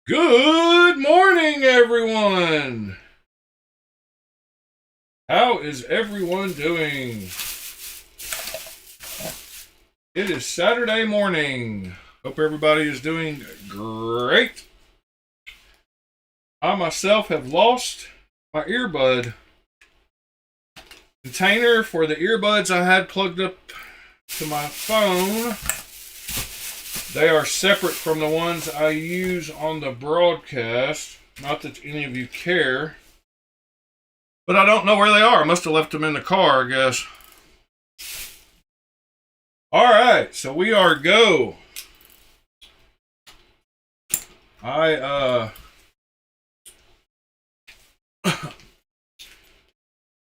Good morning, everyone. How is everyone doing? It is Saturday morning. Hope everybody is doing great. I myself have lost my earbud container for the earbuds I had plugged up to my phone. They are separate from the ones I use on the broadcast. Not that any of you care. But I don't know where they are. I must have left them in the car, I guess. Alright, so we are go.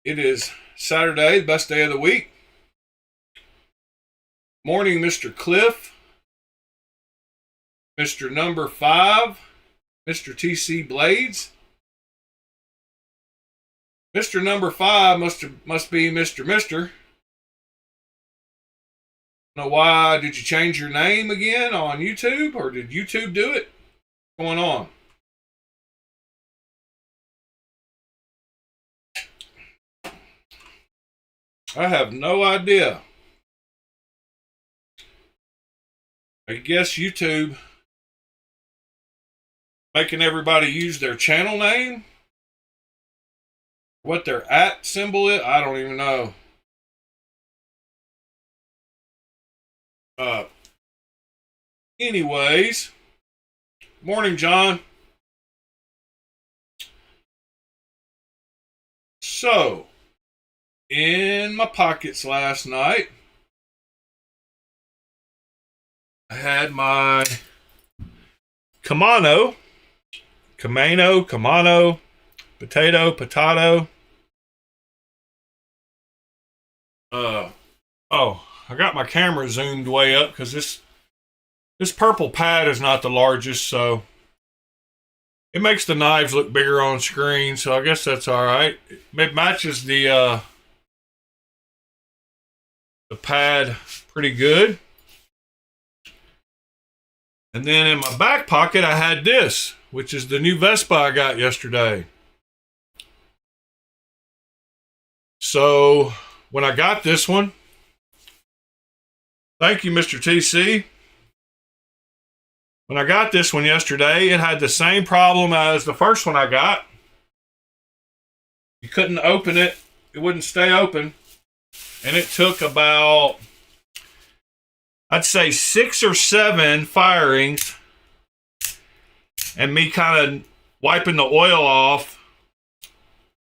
It is Saturday, the best day of the week. Morning, Mr. Cliff. Mr. Number 5. Mr. TC Blades. Mr. Number 5 must be Mr. Know why? Did you change your name again on YouTube, or did YouTube do it? What's going on? I have no idea. I guess YouTube making everybody use their channel name. What their @ symbol is, I don't even know. Anyways, morning, John. So, in my pockets last night, I had my Kamano, potato. I got my camera zoomed way up because this purple pad is not the largest, so it makes the knives look bigger on screen, so I guess that's alright. It matches the pad pretty good. And then in my back pocket, I had this, which is the new Vespa I got yesterday. So, when I got this one, thank you, Mr. TC. When I got this one yesterday, it had the same problem as the first one I got. You couldn't open it. It wouldn't stay open. And it took about, I'd say 6 or 7 firings and me kind of wiping the oil off.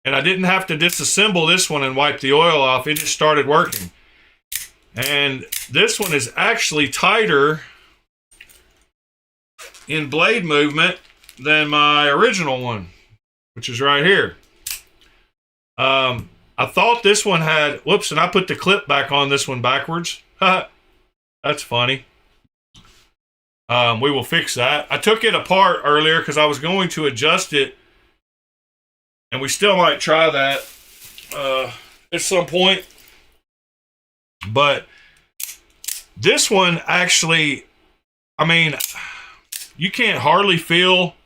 And I didn't have to disassemble this one and wipe the oil off. It just started working. And this one is actually tighter in blade movement than my original one, which is right here. I thought this one had, whoops, and I put the clip back on this one backwards. That's funny. We will fix that. I took it apart earlier because I was going to adjust it, and we still might try that at some point. But this one actually, I mean, you can't hardly feel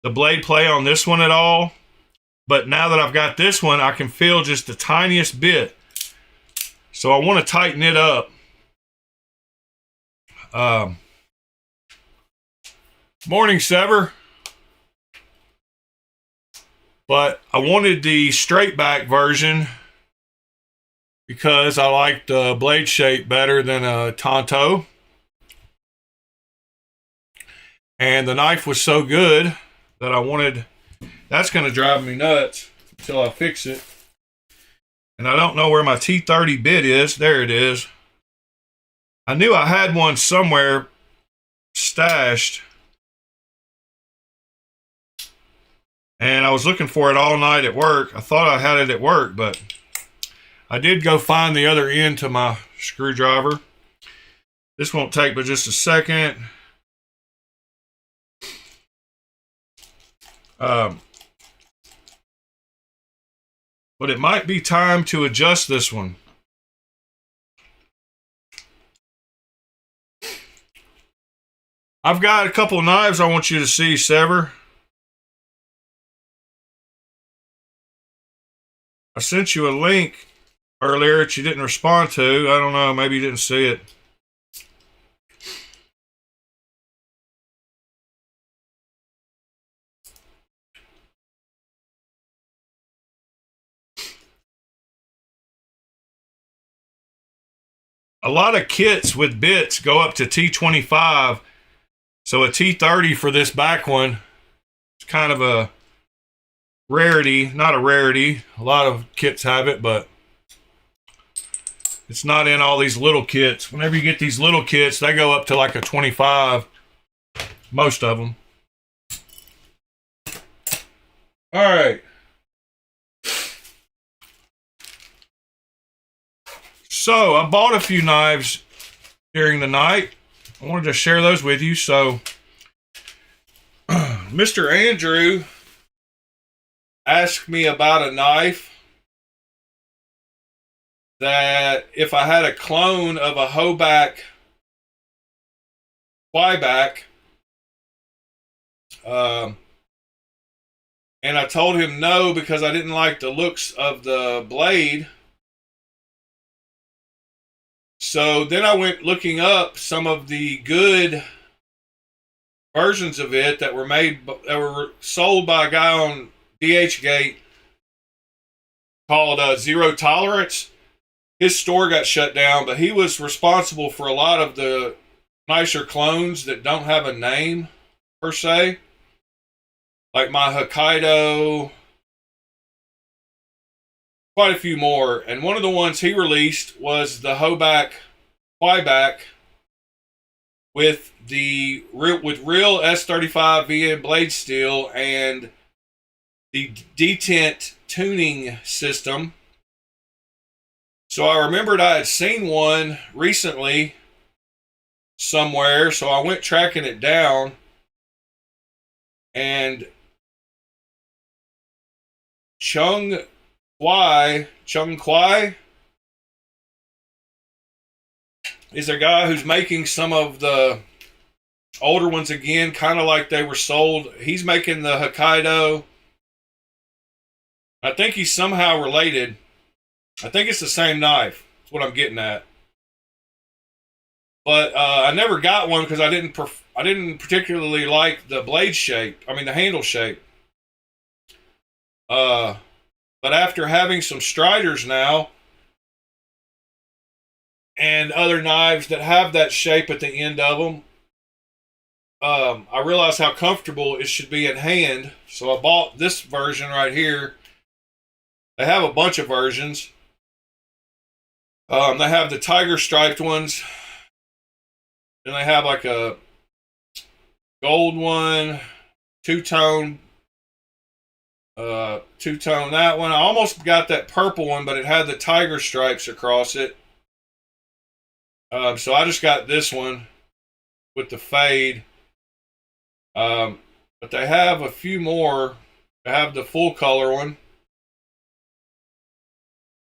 the blade play on this one at all. But now that I've got this one, I can feel just the tiniest bit. So I want to tighten it up. Morning, Sever. But I wanted the straight back version because I like the blade shape better than a Tonto. And the knife was so good that I wanted, that's going to drive me nuts until I fix it. And I don't know where my T30 bit is. There it is. I knew I had one somewhere stashed. And I was looking for it all night at work. I thought I had it at work, but I did go find the other end to my screwdriver. This won't take but just a second. But it might be time to adjust this one. I've got a couple of knives I want you to see, Sever. I sent you a link earlier that you didn't respond to. I don't know, maybe you didn't see it. A lot of kits with bits go up to T25, so a T30 for this back one is kind of a rarity. Not a rarity. A lot of kits have it, but it's not in all these little kits. Whenever you get these little kits, they go up to like a 25. Most of them. All right. So I bought a few knives during the night. I wanted to share those with you. So Mr. Andrew asked me about a knife that if I had a clone of a Hoback Flyback, and I told him no because I didn't like the looks of the blade. So then I went looking up some of the good versions of it that were made, that were sold by a guy on DHgate called Zero Tolerance. His store got shut down, but he was responsible for a lot of the nicer clones that don't have a name per se, like my Hokkaido, quite a few more. And one of the ones he released was the Hoback Flyback with real S35 VN blade steel and the detent tuning system. So I remembered I had seen one recently somewhere, so I went tracking it down, and Chung Kwai is a guy who's making some of the older ones again, kind of like they were sold. He's making the Hokkaido. I think he's somehow related. I think it's the same knife. That's what I'm getting at. But I never got one because I didn't particularly like the blade shape. I mean the handle shape. But after having some Striders now and other knives that have that shape at the end of them, I realized how comfortable it should be in hand. So I bought this version right here. They have a bunch of versions. They have the tiger striped ones. Then they have like a gold one, two-tone that one. I almost got that purple one, but it had the tiger stripes across it. So I just got this one with the fade. But they have a few more. They have the full color one.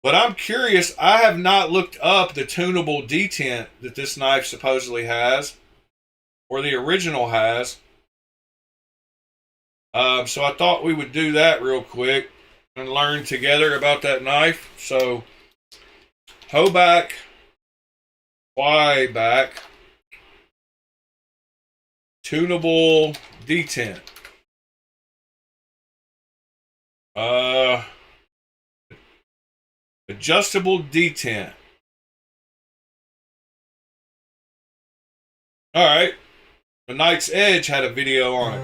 But I'm curious, I have not looked up the tunable detent that this knife supposedly has, or the original has. So I thought we would do that real quick and learn together about that knife. So, Hoback Flyback tunable detent. Adjustable detent. Alright. The Knight's Edge had a video on it.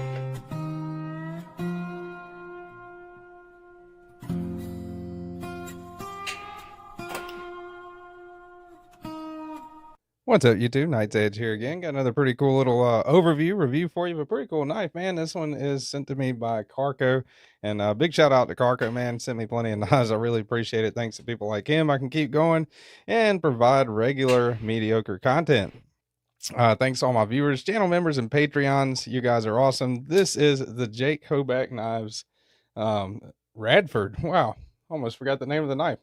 What's up, YouTube? Knight's Edge here again. Got another pretty cool little review for you. A pretty cool knife, man. This one is sent to me by Carco. And big shout out to Carco, man. Sent me plenty of knives. I really appreciate it. Thanks to people like him, I can keep going and provide regular mediocre content. Thanks to all my viewers, channel members, and Patreons. You guys are awesome. This is the Jake Hoback Knives Radford. Wow. Almost forgot the name of the knife.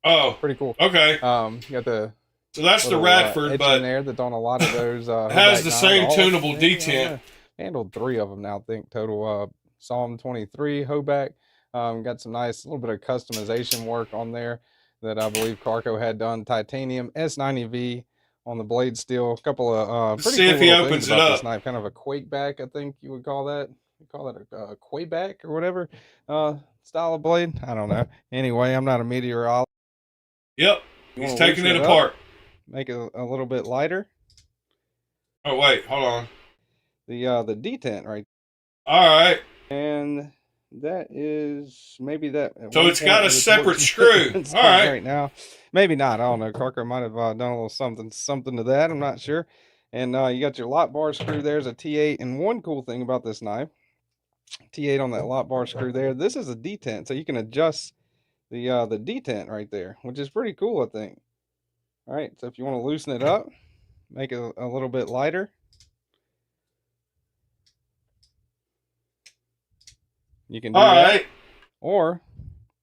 Oh. Pretty cool. Okay. You got the So that's the little Radford, edge but in there that's on a lot of those. has Hoback the knives. same All of them, tunable maybe, I don't detent. know. Handled 3 of them now, I think total. Psalm 23 Hoback. Got some nice little bit of customization work on there that I believe Carco had done. Titanium S90V on the blade steel. A couple of pretty See cool if he little things opens it about this up. knife. Kind of a quake back, I think you would call that. You call that a quake back or whatever style of blade. I don't know. Anyway, I'm not a meteorologist. Yep, You he's want to taking loosen it it up, apart. make it a little bit lighter. Oh wait, hold on. The detent right, All right. and that is maybe that at So one it's got point a it separate works better screw. than All some right. right now. Maybe not. I don't know. Carco might have done a little something to that. I'm not sure. And you got your lock bar screw. There's a T8, and one cool thing about this knife, T8 on that lock bar screw there. This is a detent, so you can adjust the detent right there, which is pretty cool, I think. All right, so if you want to loosen it up, make it a little bit lighter, you can do All that. right. Or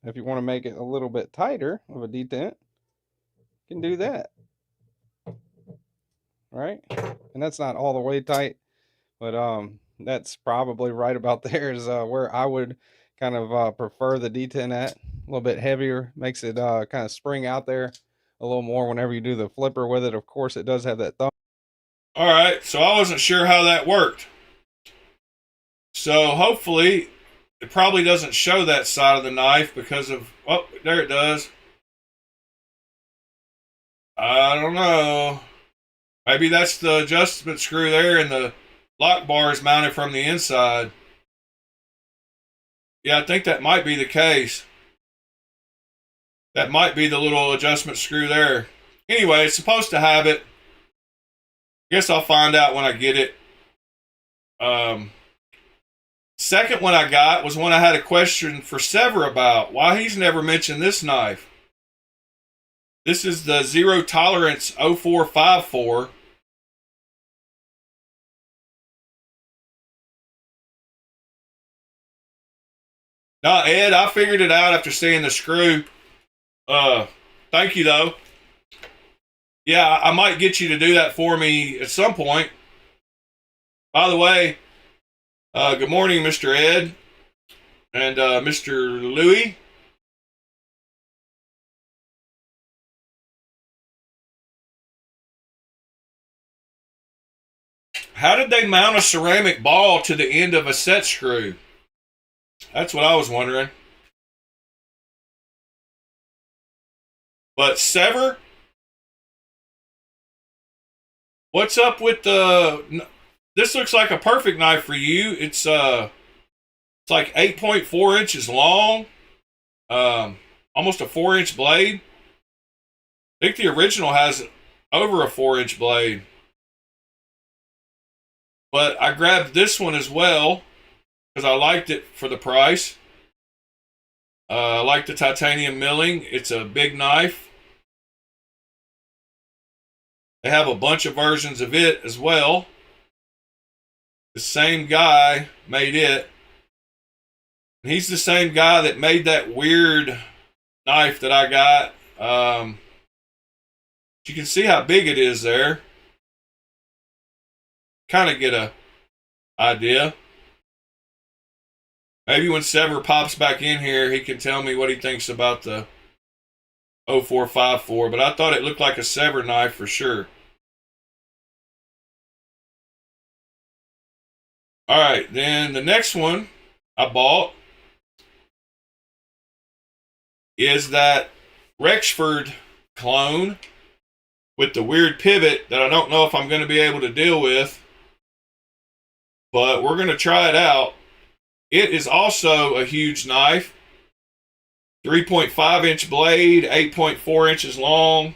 if you want to make it a little bit tighter of a detent, you can do that. Right? And that's not all the way tight, but that's probably right about there is where I would kind of prefer the detent at. A little bit heavier, makes it kind of spring out there a little more whenever you do the flipper with it. Of course, it does have that thumb. All right. So I wasn't sure how that worked. So hopefully it probably doesn't show that side of the knife because of, oh, there it does. I don't know. Maybe that's the adjustment screw there and the lock bar is mounted from the inside. Yeah, I think that might be the case. That might be the little adjustment screw there. Anyway, it's supposed to have it. Guess I'll find out when I get it. Second one I got was one I had a question for Sever about. Why he's never mentioned this knife. This is the Zero Tolerance 0454. No, Ed, I figured it out after seeing the screw. Thank you though. Yeah, I might get you to do that for me at some point. By the way, good morning, Mr. Ed and Mr. Louie. How did they mount a ceramic ball to the end of a set screw? That's what I was wondering. But Sever, what's up with the? This looks like a perfect knife for you. It's like 8.4 inches long, almost a 4-inch blade. I think the original has over a 4-inch blade. But I grabbed this one as well because I liked it for the price. I like the titanium milling. It's a big knife. They have a bunch of versions of it as well. The same guy made it. He's the same guy that made that weird knife that I got. You can see how big it is there. Kind of get a idea. Maybe when Sever pops back in here, he can tell me what he thinks about the 0454. But I thought it looked like a Sever knife for sure. All right, then the next one I bought is that Rexford clone with the weird pivot that I don't know if I'm going to be able to deal with, but we're going to try it out. It is also a huge knife, 3.5 inch blade, 8.4 inches long,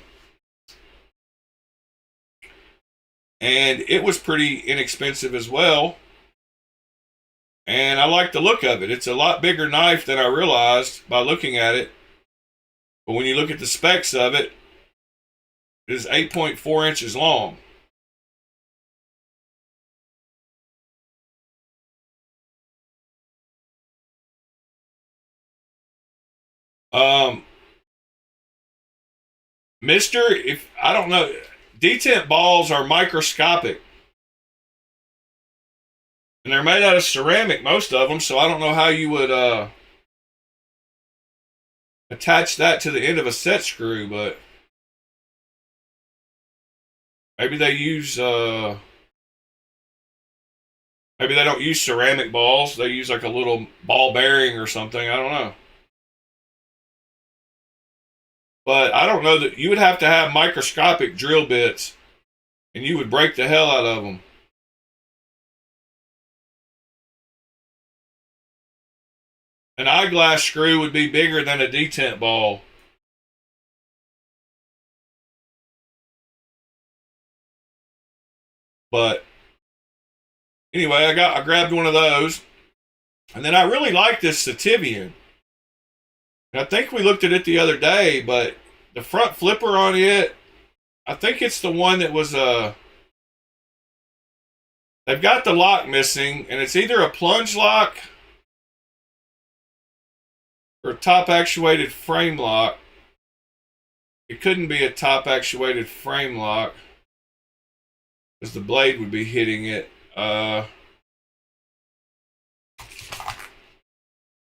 and it was pretty inexpensive as well. And I like the look of it. It's a lot bigger knife than I realized by looking at it. But when you look at the specs of it, it is 8.4 inches long. Um, Mister, if I don't know, detent balls are microscopic. And they're made out of ceramic, most of them, so I don't know how you would attach that to the end of a set screw, but maybe they use maybe they don't use ceramic balls. They use like a little ball bearing or something. I don't know. But I don't know that you would have to have microscopic drill bits and you would break the hell out of them. An eyeglass screw would be bigger than a detent ball. But anyway, I grabbed one of those. And then I really like this Sativian. I think we looked at it the other day, but the front flipper on it, I think it's the one that was they've got the lock missing, and it's either a plunge lock or a top actuated frame lock. It couldn't be a top actuated frame lock because the blade would be hitting it.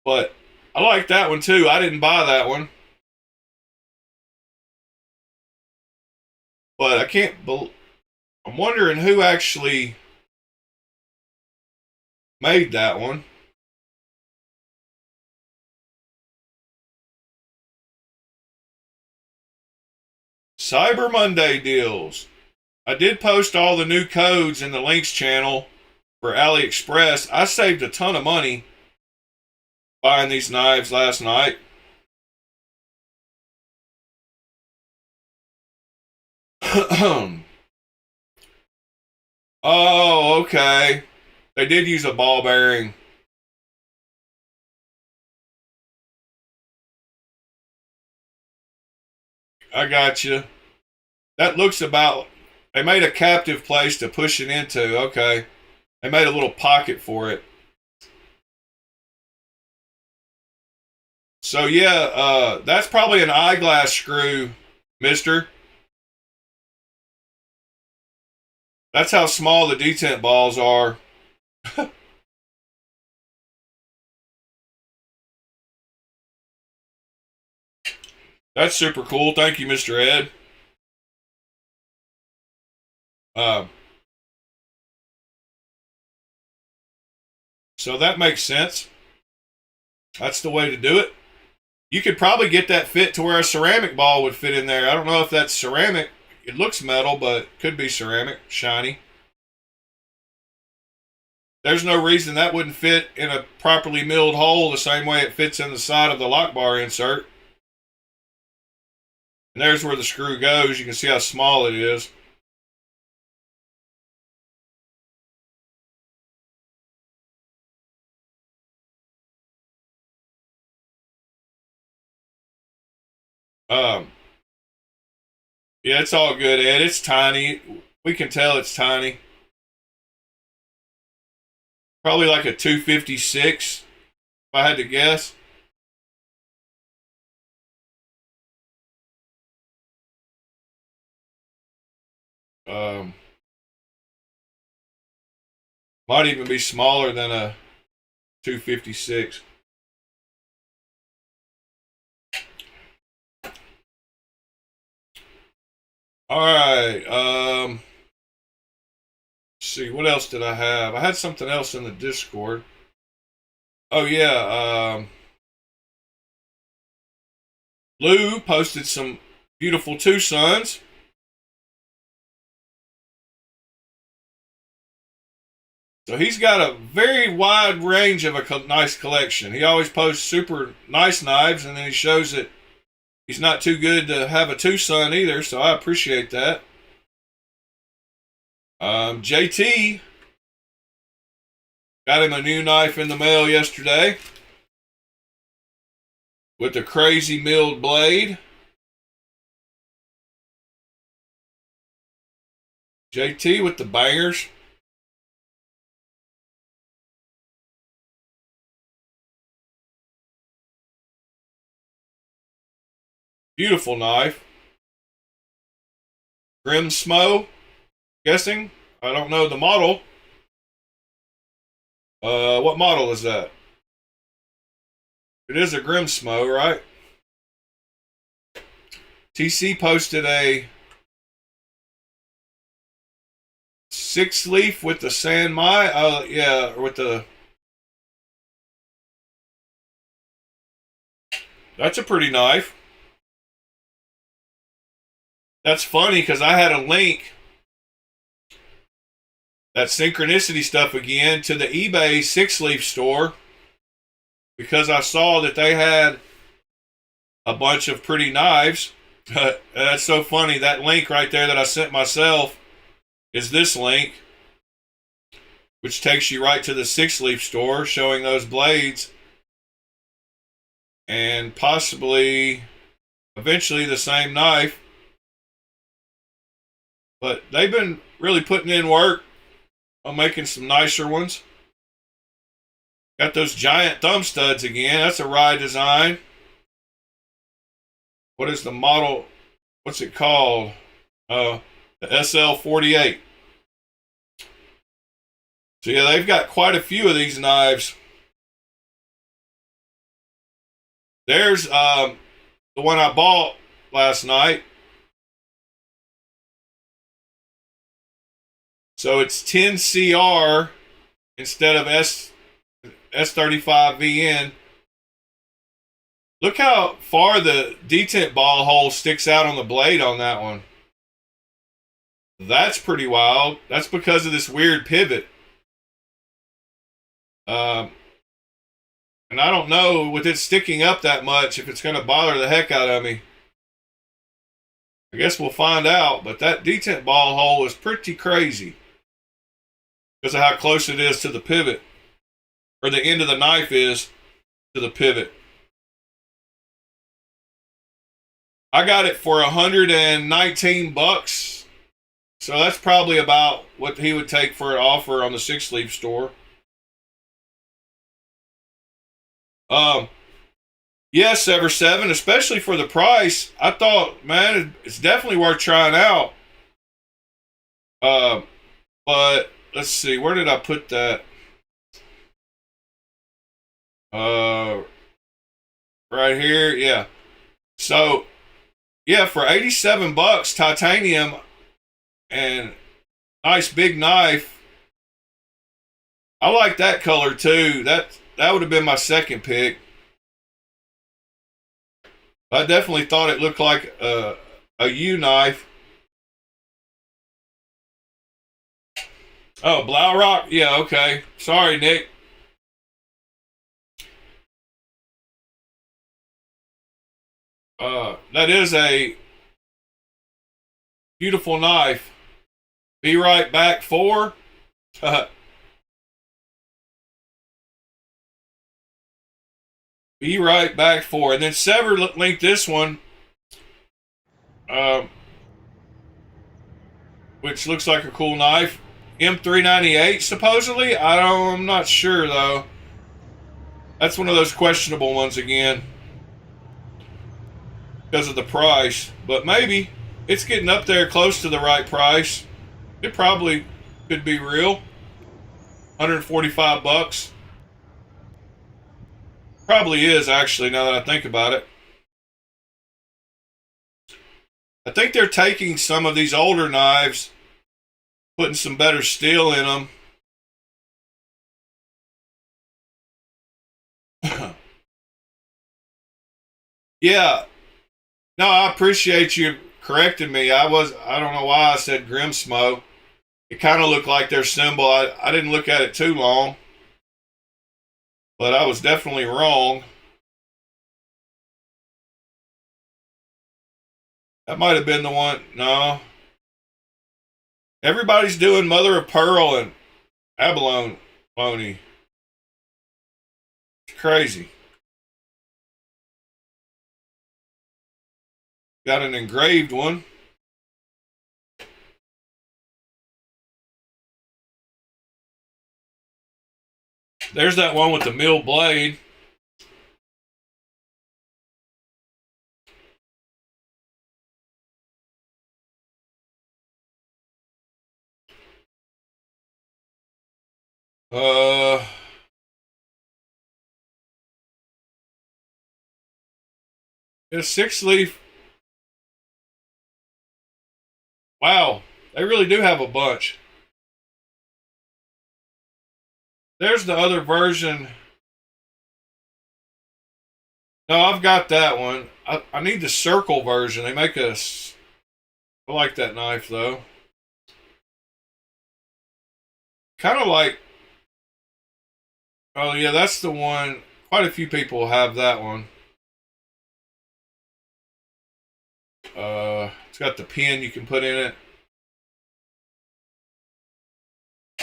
But I like that one too. I didn't buy that one. But I can't I'm wondering who actually made that one. Cyber Monday deals. I did post all the new codes in the links channel for AliExpress. I saved a ton of money buying these knives last night. Oh, okay. They did use a ball bearing. I got you. That looks about. They made a captive place to push it into. Okay. They made a little pocket for it. So yeah, that's probably an eyeglass screw, mister. That's how small the detent balls are. That's super cool. Thank you, Mr. Ed. Uh, so that makes sense. That's the way to do it. You could probably get that fit to where a ceramic ball would fit in there. I don't know if that's ceramic. It looks metal, but it could be ceramic, shiny. There's no reason that wouldn't fit in a properly milled hole the same way it fits in the side of the lock bar insert. And there's where the screw goes. You can see how small it is. Um, yeah, it's all good, Ed. It's tiny. We can tell it's tiny. Probably like a 256, if I had to guess. Um, might even be smaller than a 256. All right. Let's see. What else did I have? I had something else in the Discord. Oh yeah. Lou posted some beautiful Tucsons. So he's got a very wide range of a nice collection. He always posts super nice knives, and then he shows that he's not too good to have a Tucson either, so I appreciate that. JT got him a new knife in the mail yesterday with a crazy milled blade. JT with the bangers. Beautiful knife. Grimsmo, guessing. I don't know the model. What model is that? It is a Grimsmo, right? TC posted a 6-leaf with the San Mai. Yeah, with the. That's a pretty knife. That's funny because I had a link, that synchronicity stuff again, to the eBay 6-leaf store because I saw that they had a bunch of pretty knives. That's so funny. That link right there that I sent myself is this link, which takes you right to the 6-leaf store showing those blades and possibly eventually the same knife. But they've been really putting in work on making some nicer ones. Got those giant thumb studs again. That's a Rye design. What is the model? What's it called? The SL48. So yeah, they've got quite a few of these knives. There's the one I bought last night. So it's 10CR instead of S35VN. Look how far the detent ball hole sticks out on the blade on that one. That's pretty wild. That's because of this weird pivot. And I don't know, with it sticking up that much, if it's going to bother the heck out of me. I guess we'll find out, but that detent ball hole is pretty crazy because of how close it is to the pivot, or the end of the knife is to the pivot. I got it for $119, so that's probably about what he would take for an offer on the 6-leaf store. Yes, Ever 7, especially for the price. I thought, man, it's definitely worth trying out. But let's see, where did I put that? Right here, yeah. So, yeah, for $87, titanium and nice big knife. I like that color too. That would have been my second pick. I definitely thought it looked like a U knife. Oh, Blaurock? Yeah, okay. Sorry, Nick. That is a beautiful knife. Be right back 4. Be right back 4. And then Sever linked this one, which looks like a cool knife. M398, supposedly. I'm not sure, though. That's one of those questionable ones again because of the price. But maybe it's getting up there close to the right price. It probably could be real. $145. Probably is, actually, now that I think about it. I think they're taking some of these older knives, putting some better steel in them. Yeah. No, I appreciate you correcting me. I don't know why I said Grimsmo. It kind of looked like their symbol. I didn't look at it too long, but I was definitely wrong. That might have been the one. No. Everybody's doing Mother of Pearl and Abalone. It's crazy. Got an engraved one. There's that one with the mill blade. Uh, it's 6 leaf. Wow, they really do have a bunch. There's the other version. No, I've got that one. I need the circle version. They make us. I like that knife though. Kind of like. Oh yeah, that's the one. Quite a few people have that one. It's got the pin you can put in it.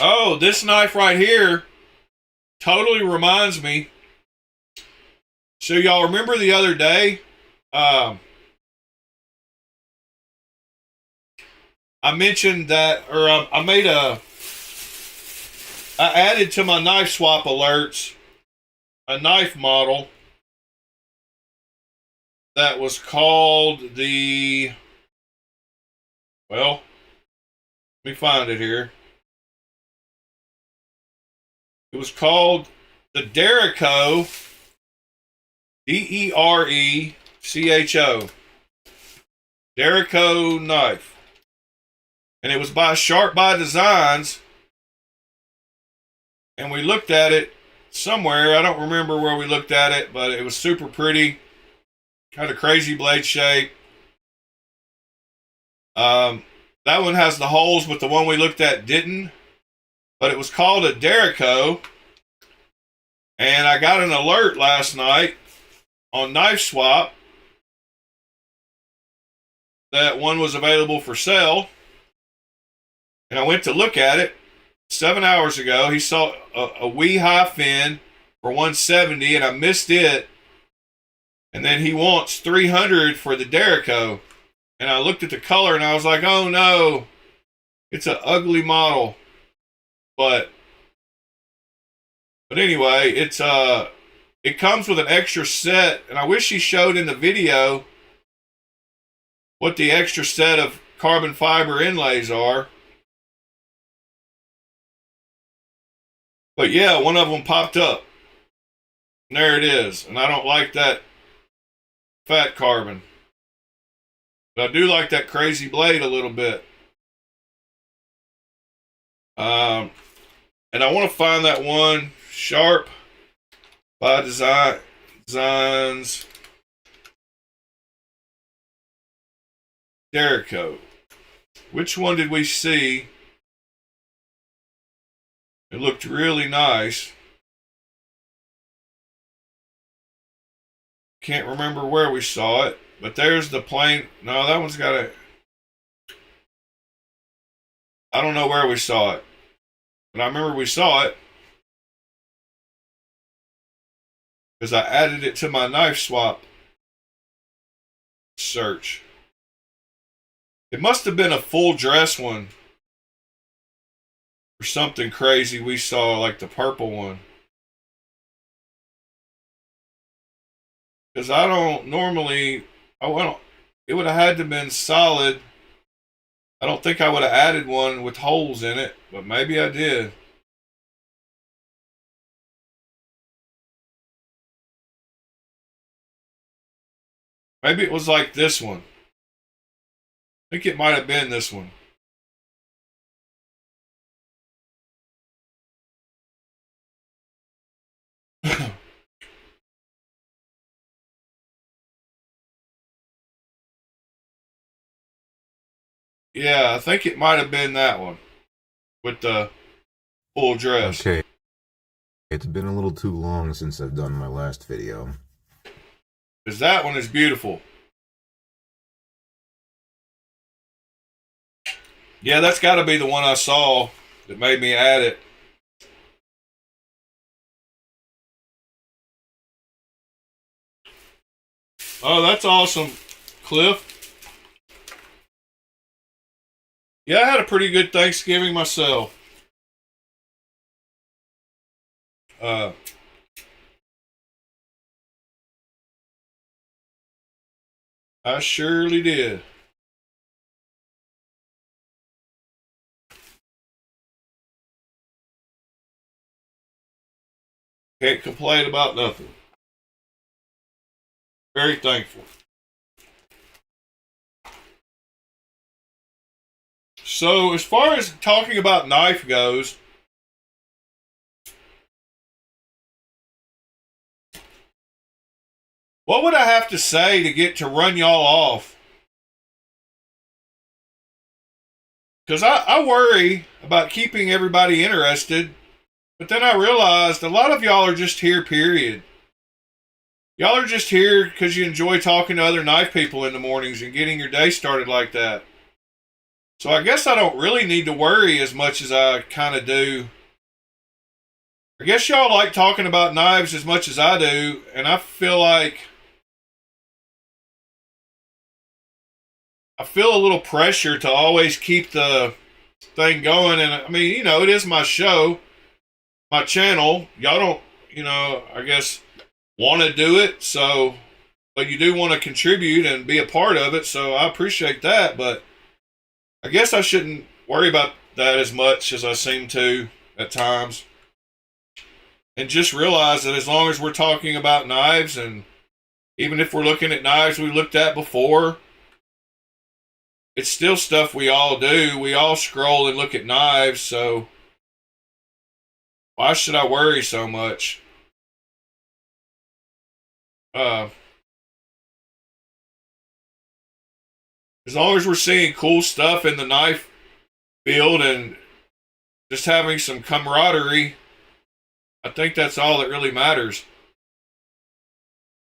Oh, this knife right here totally reminds me. So y'all remember the other day? I mentioned that, or I made a. I added to my knife swap alerts a knife model that was called the. Well, let me find it here. It was called the Derecho, Derecho, Derecho knife. And it was by Sharp by Designs. And we looked at it somewhere. I don't remember where we looked at it, but it was super pretty. Kind of crazy blade shape. That one has the holes, but the one we looked at didn't. But it was called a Derecho. And I got an alert last night on Knife Swap that one was available for sale. And I went to look at it 7 hours ago. He saw a wee high fin for 170, and I missed it. And then he wants 300 for the Derecho. And I looked at the color and I was like, oh no, it's an ugly model. But anyway, it comes with an extra set, and I wish he showed in the video what the extra set of carbon fiber inlays are. But yeah, one of them popped up. And there it is. And I don't like that fat carbon. But I do like that crazy blade a little bit. And I want to find that one Sharp by Designs Derecho. Which one did we see? It looked really nice. Can't remember where we saw it, but there's the plain. No, that one's got a. I don't know where we saw it, but I remember we saw it because I added it to my knife swap search. It must have been a full dress one or something crazy we saw, like the purple one. Because I don't normally. It would have had to have been solid. I don't think I would have added one with holes in it, but maybe I did. Maybe it was like this one. I think it might have been this one. Yeah, I think it might have been that one with the full dress. Okay, it's been a little too long since I've done my last video. Because that one is beautiful. Yeah, that's got to be the one I saw that made me add it. Oh, that's awesome, Cliff. Yeah, I had a pretty good Thanksgiving myself. I surely did. Can't complain about nothing. Very thankful. So, as far as talking about knife goes, what would I have to say to get to run y'all off? Because I worry about keeping everybody interested, but then I realized a lot of y'all are just here, period. Y'all are just here because you enjoy talking to other knife people in the mornings and getting your day started like that. So I guess I don't really need to worry as much as I kind of do. I guess y'all like talking about knives as much as I do, and I feel a little pressure to always keep the thing going. And I mean, you know, it is my show, my channel. Y'all don't, you know, I guess want to do it, so, but you do want to contribute and be a part of it, so I appreciate that. But I guess I shouldn't worry about that as much as I seem to at times, and just realize that as long as we're talking about knives, and even if we're looking at knives we looked at before, it's still stuff we all do. We all scroll and look at knives, so why should I worry so much? As long as we're seeing cool stuff in the knife field and just having some camaraderie, I think that's all that really matters.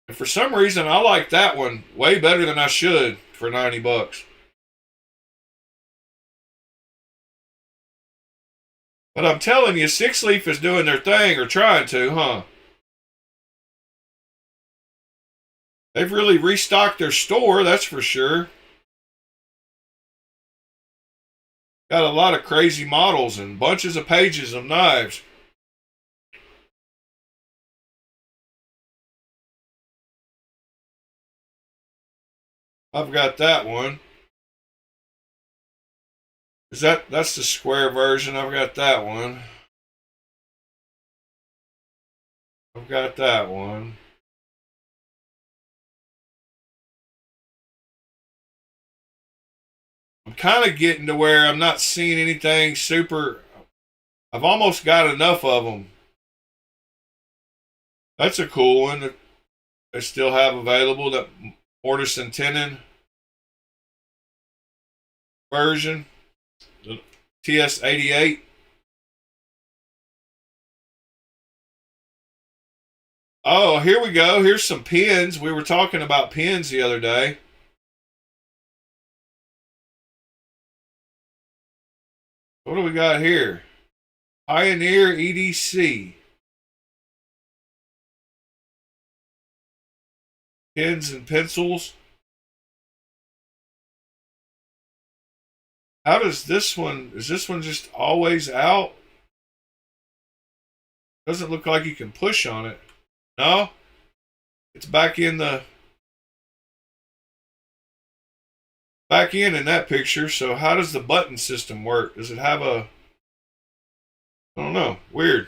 And for some reason, I like that one way better than I should for 90 bucks. But I'm telling you, Six Leaf is doing their thing, or trying to, huh? They've really restocked their store, that's for sure. Got a lot of crazy models and bunches of pages of knives. I've got that one. That's the square version? I've got that one. I've got that one. I'm kind of getting to where I'm not seeing anything super. I've almost got enough of them. That's a cool one that they still have available, that mortise and tenon version, the TS88. Oh, here we go. Here's some pins. We were talking about pins the other day. What do we got here? Pioneer EDC. Pens and pencils. How does this one, is this one just always out? Doesn't look like you can push on it. No? It's back in that picture. So how does the button system work? Does it have a, I don't know, weird.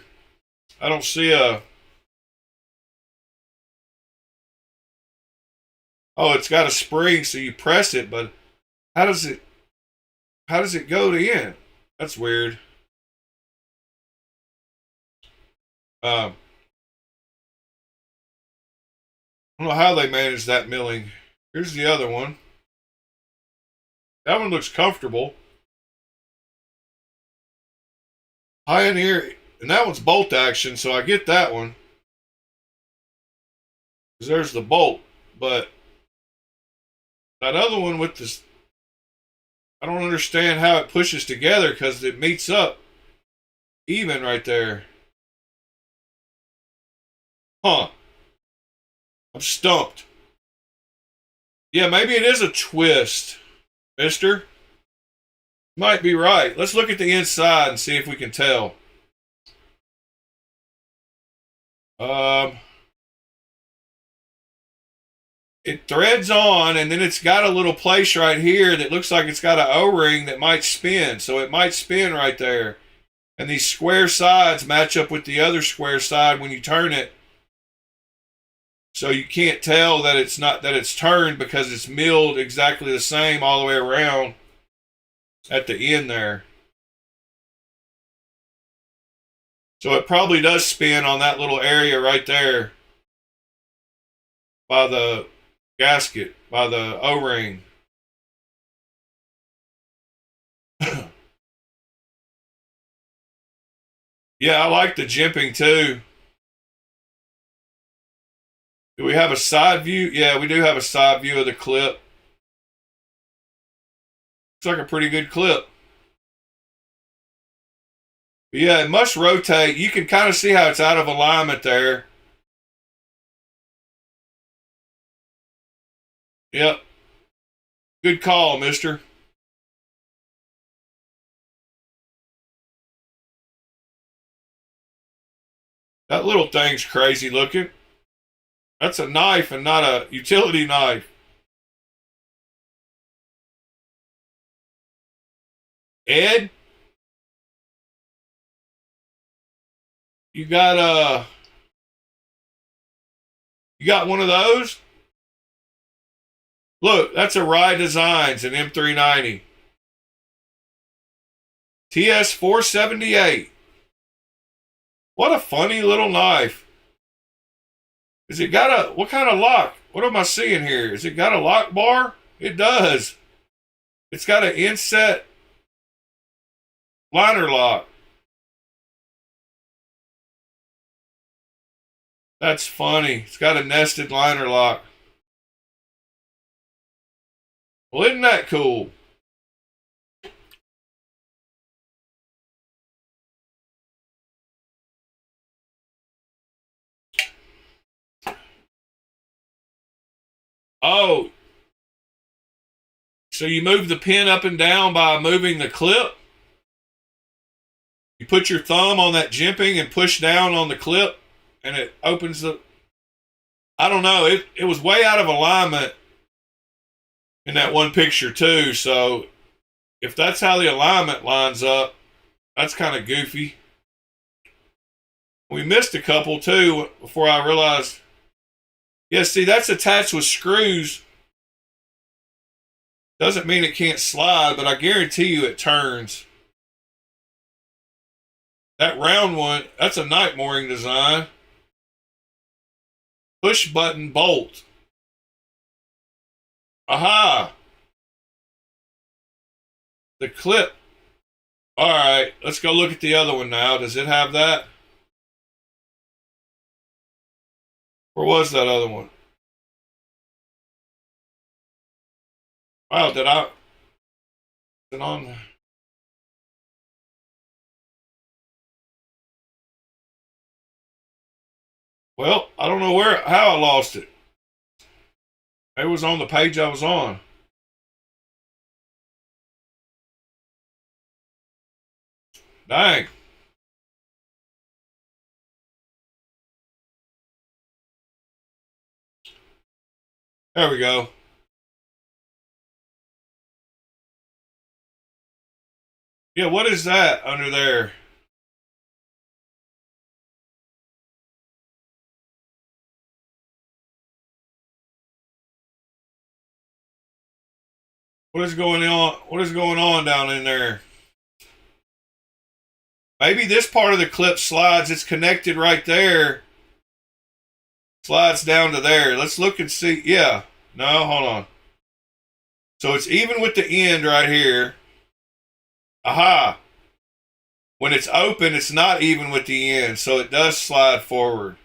I don't see a, oh, it's got a spring so you press it, but how does it go to end? That's weird. I don't know how they manage that milling. Here's the other one. That one looks comfortable. Pioneer, and that one's bolt action, so I get that one. Because there's the bolt, but that other one with this, I don't understand how it pushes together, because it meets up even right there. Huh. I'm stumped. Yeah, maybe it is a twist, mister. Might be right. Let's look at the inside and see if we can tell. It threads on, and then it's got a little place right here that looks like it's got an O-ring that might spin. So it might spin right there. And these square sides match up with the other square side when you turn it. So you can't tell that it's turned because it's milled exactly the same all the way around at the end there. So it probably does spin on that little area right there by the gasket, by the O-ring. Yeah, I like the jimping too. Do we have a side view? Yeah, we do have a side view of the clip. Looks like a pretty good clip. But yeah, it must rotate. You can kind of see how it's out of alignment there. Yep. Good call, mister. That little thing's crazy looking. That's a knife and not a utility knife. Ed? You got one of those? Look, that's a Rye Designs, an M390. TS 478. What a funny little knife. Is it got a, what kind of lock? What am I seeing here? Is it got a lock bar? It does. It's got an inset liner lock. That's funny. It's got a nested liner lock. Well, isn't that cool? Oh, so you move the pin up and down by moving the clip? You put your thumb on that jimping and push down on the clip and it opens the... I don't know. It was way out of alignment in that one picture too. So if that's how the alignment lines up, that's kind of goofy. We missed a couple too before I realized... Yeah, see, that's attached with screws. Doesn't mean it can't slide, but I guarantee you it turns. That round one, that's a night mooring design. Push button bolt. Aha! The clip. All right, let's go look at the other one now. Does it have that? Where was that other one? Wow, did I... Is it on there? Well, I don't know how I lost it. It was on the page I was on. Dang. There we go. Yeah, what is that under there? What is going on? What is going on down in there? Maybe this part of the clip slides. It's connected right there. Slides down to there. Let's look and see. Yeah. No, hold on. So it's even with the end right here. Aha. When it's open, it's not even with the end. So it does slide forward.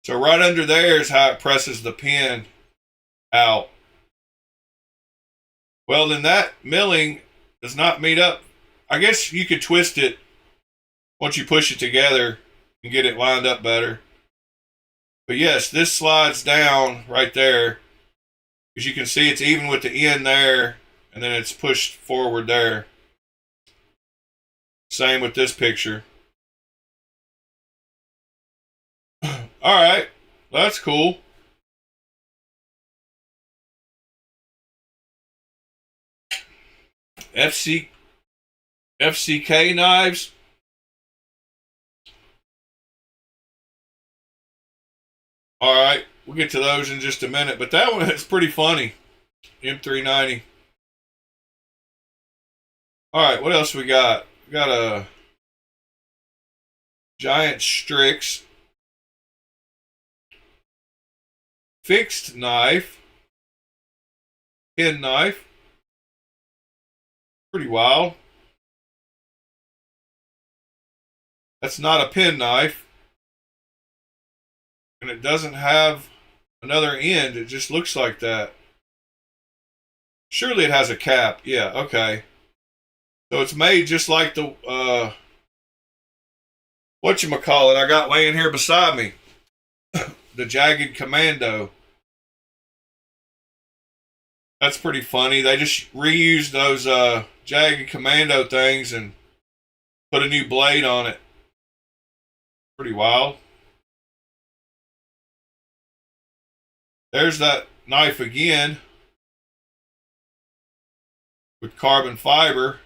So right under there is how it presses the pin out. Well, then that milling does not meet up. I guess you could twist it once you push it together and get it lined up better. But yes, this slides down right there. As you can see, it's even with the end there, and then it's pushed forward there. Same with this picture. All right, that's cool. FCK Knives. All right, we'll get to those in just a minute, but that one is pretty funny. M390. All right, what else we got? We got a giant Strix fixed knife, pen knife. Pretty wild. That's not a pen knife, and it doesn't have another end. It just looks like that. Surely it has a cap. Yeah, okay. So it's made just like the whatchamacallit I got laying here beside me. The Jagged Commando. That's pretty funny. They just reused those Jagged Commando things and put a new blade on it. Pretty wild. There's that knife again with carbon fiber.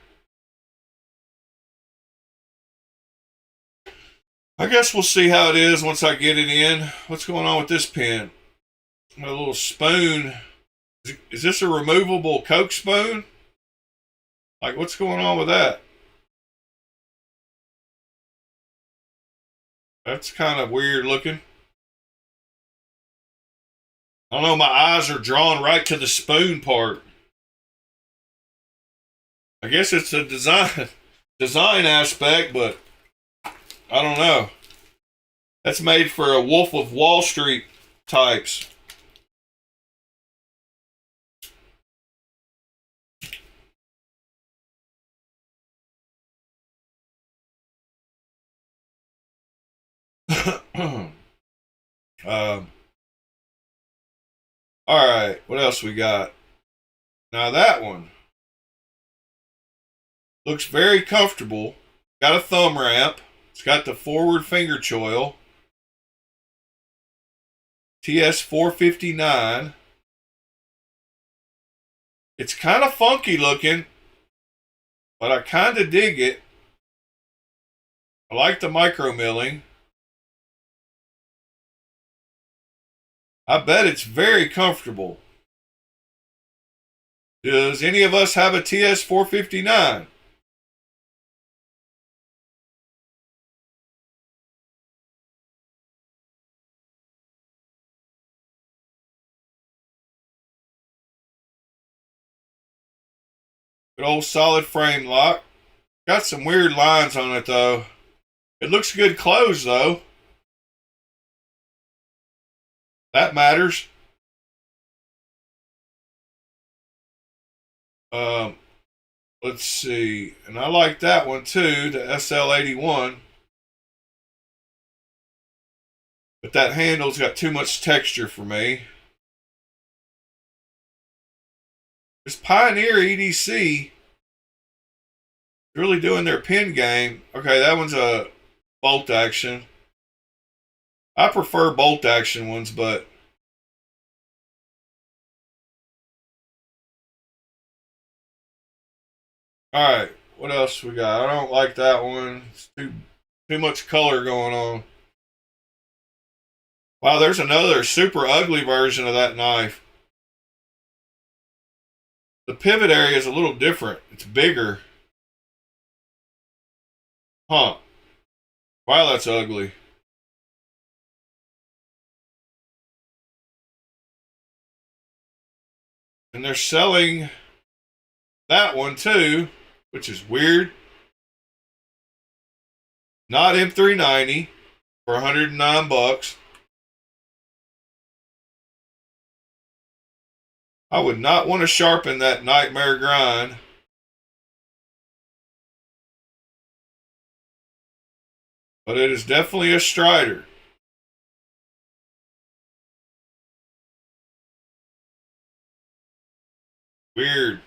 I guess we'll see how it is once I get it in. What's going on with this pen? A little spoon. Is this a removable Coke spoon? Like, what's going on with that? That's kind of weird looking. I don't know, my eyes are drawn right to the spoon part. I guess it's a design aspect, but I don't know. That's made for a Wolf of Wall Street types. All right, what else we got? Now that one looks very comfortable. Got a thumb ramp. It's got the forward finger choil. TS 459. It's kind of funky looking, but I kind of dig it. I like the micro milling. I bet it's very comfortable. Does any of us have a TS 459? Good old solid frame lock. Got some weird lines on it though. It looks good closed though. That matters. Let's see. And I like that one too, the SL81. But that handle's got too much texture for me. This Pioneer EDC really doing their pin game. Okay, that one's a bolt action. I prefer bolt action ones, but all right, what else we got? I don't like that one. It's too much color going on. Wow, there's another super ugly version of that knife. The pivot area is a little different. It's bigger. Huh. Wow, that's ugly. And they're selling that one too, which is weird. Not M390 for $109. I would not want to sharpen that Nightmare grind. But it is definitely a Strider. Weird.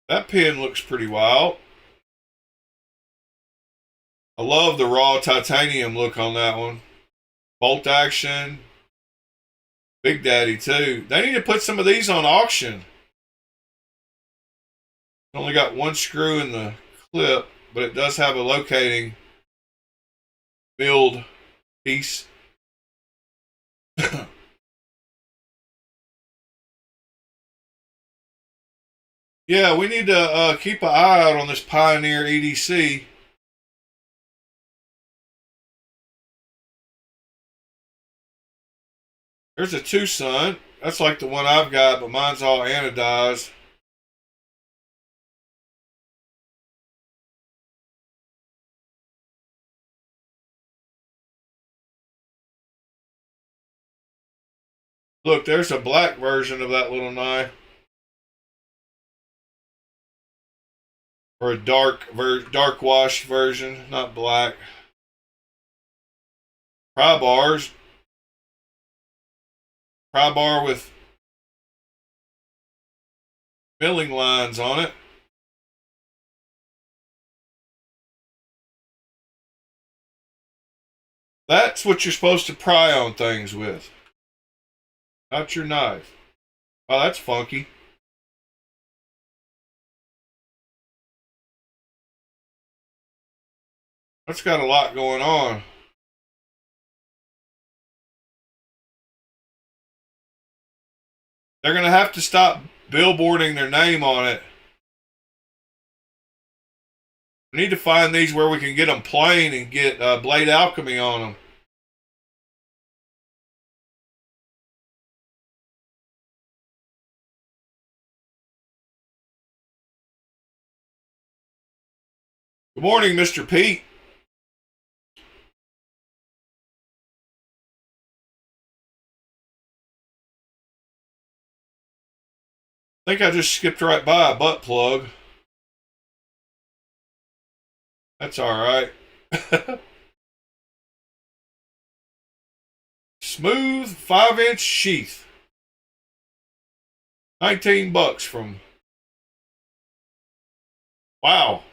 That pin looks pretty wild. I love the raw titanium look on that one. Bolt action. Big Daddy too. They need to put some of these on auction. Only got one screw in the clip, but it does have a locating milled piece. Yeah, we need to keep an eye out on this Pioneer EDC. There's a Tucson. That's like the one I've got, but mine's all anodized. Look, there's a black version of that little knife. Or a dark wash version, not black. Pry bars. Pry bar with milling lines on it. That's what you're supposed to pry on things with. Not your knife. Oh, that's funky. That's got a lot going on. They're going to have to stop billboarding their name on it. We need to find these where we can get them plain and get Blade Alchemy on them. Good morning, Mr. Pete. I think I just skipped right by a butt plug. That's all right. Smooth 5-inch sheath. $19 from. Wow.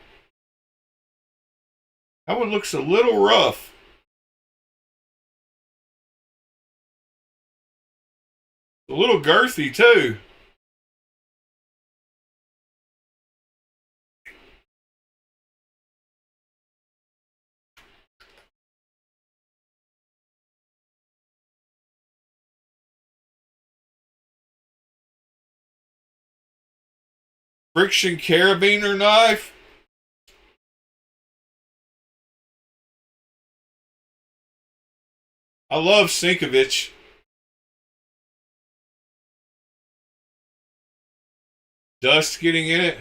That one looks a little rough. A little girthy too. Friction carabiner knife. I love Sinkovich. Dust getting in it.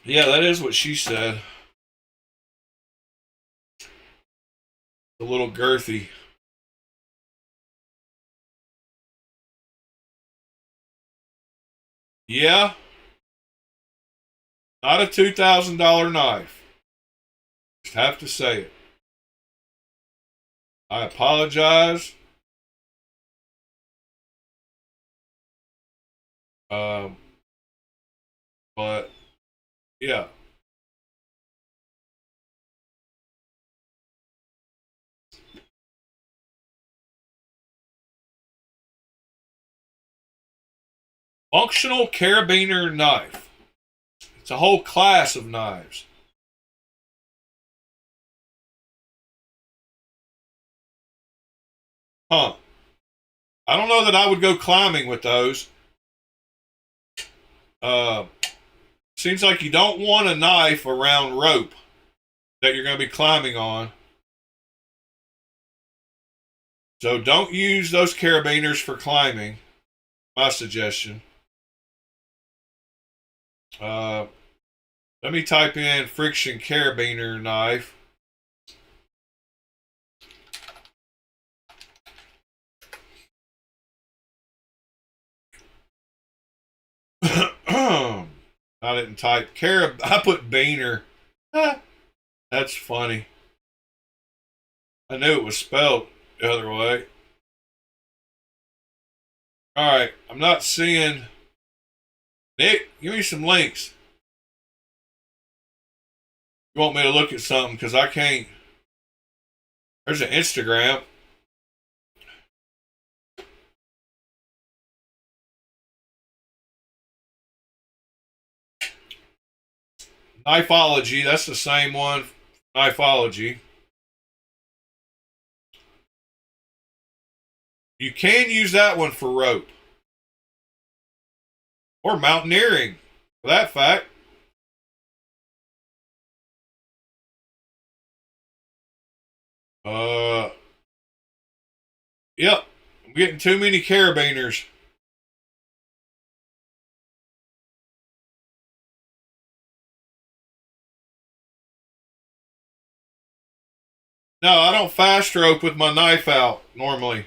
Yeah, that is what she said. A little girthy. Yeah. Not a $2,000 knife. Just have to say it. I apologize. But yeah. Functional carabiner knife. It's a whole class of knives. Huh. I don't know that I would go climbing with those. Seems like you don't want a knife around rope that you're going to be climbing on. So don't use those carabiners for climbing. My suggestion. Let me type in friction carabiner knife. I didn't type I put beaner. That's funny. I knew it was spelled the other way. Alright, I'm not seeing. Nick, give me some links. You want me to look at something because I can't. There's an Instagram. Knifeology, that's the same one. Knifeology. You can use that one for rope. Or mountaineering, for that fact. Yep. I'm getting too many carabiners. No, I don't fast rope with my knife out normally.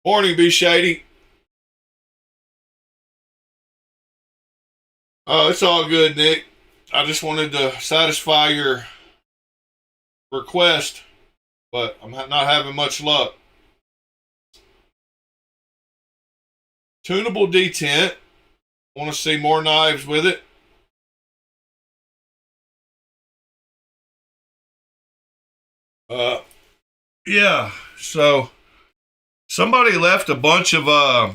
Morning, Be Shady. Oh, it's all good, Nick. I just wanted to satisfy your request, but I'm not having much luck. Tunable detent. Want to see more knives with it? Yeah. So somebody left a bunch of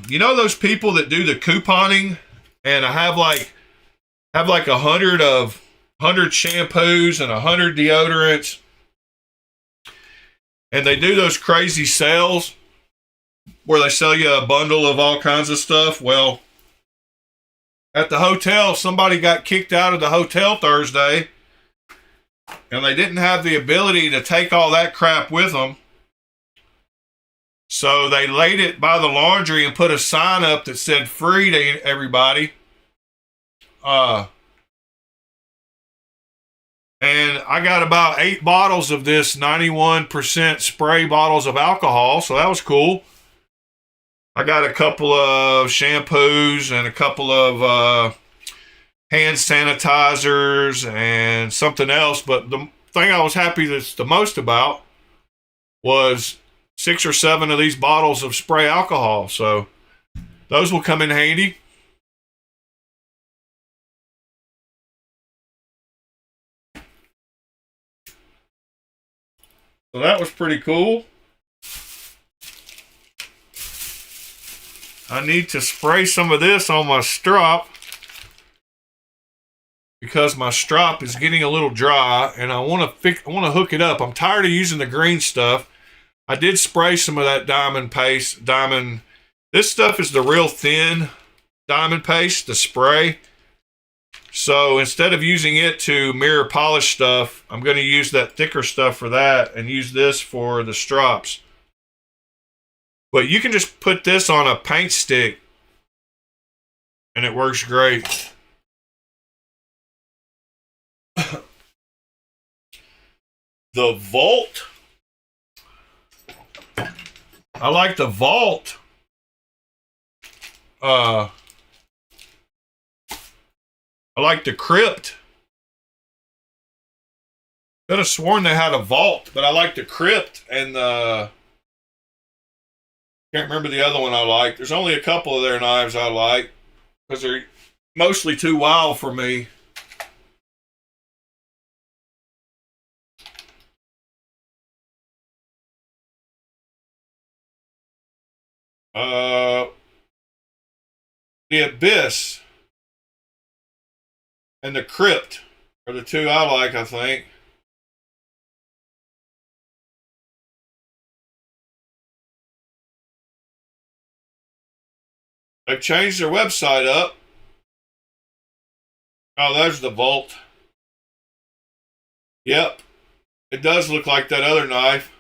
you know those people that do the couponing, and I have like 100 shampoos and 100 deodorants, and they do those crazy sales where they sell you a bundle of all kinds of stuff. Well, at the hotel, somebody got kicked out of the hotel Thursday, and they didn't have the ability to take all that crap with them. So they laid it by the laundry and put a sign up that said free to everybody. And I got about 8 bottles of this 91% spray bottles of alcohol, so that was cool. I got a couple of shampoos and a couple of hand sanitizers and something else, but the thing I was happy that's the most about was 6 or 7 of these bottles of spray alcohol, so those will come in handy. So that was pretty cool. I need to spray some of this on my strop because my strop is getting a little dry, and I want to hook it up. I'm tired of using the green stuff. I did spray some of that diamond paste. This stuff is the real thin diamond paste, the spray. So instead of using it to mirror polish stuff, I'm going to use that thicker stuff for that and use this for the strops. But you can just put this on a paint stick and it works great. The Vault. I like the Vault. I like the Crypt. Could have sworn they had a Vault, but I like the Crypt and the... Can't remember the other one I like. There's only a couple of their knives I like because they're mostly too wild for me. The Abyss and the Crypt are the two I like, I think. They've changed their website up. Oh, there's the Vault. Yep. It does look like that other knife.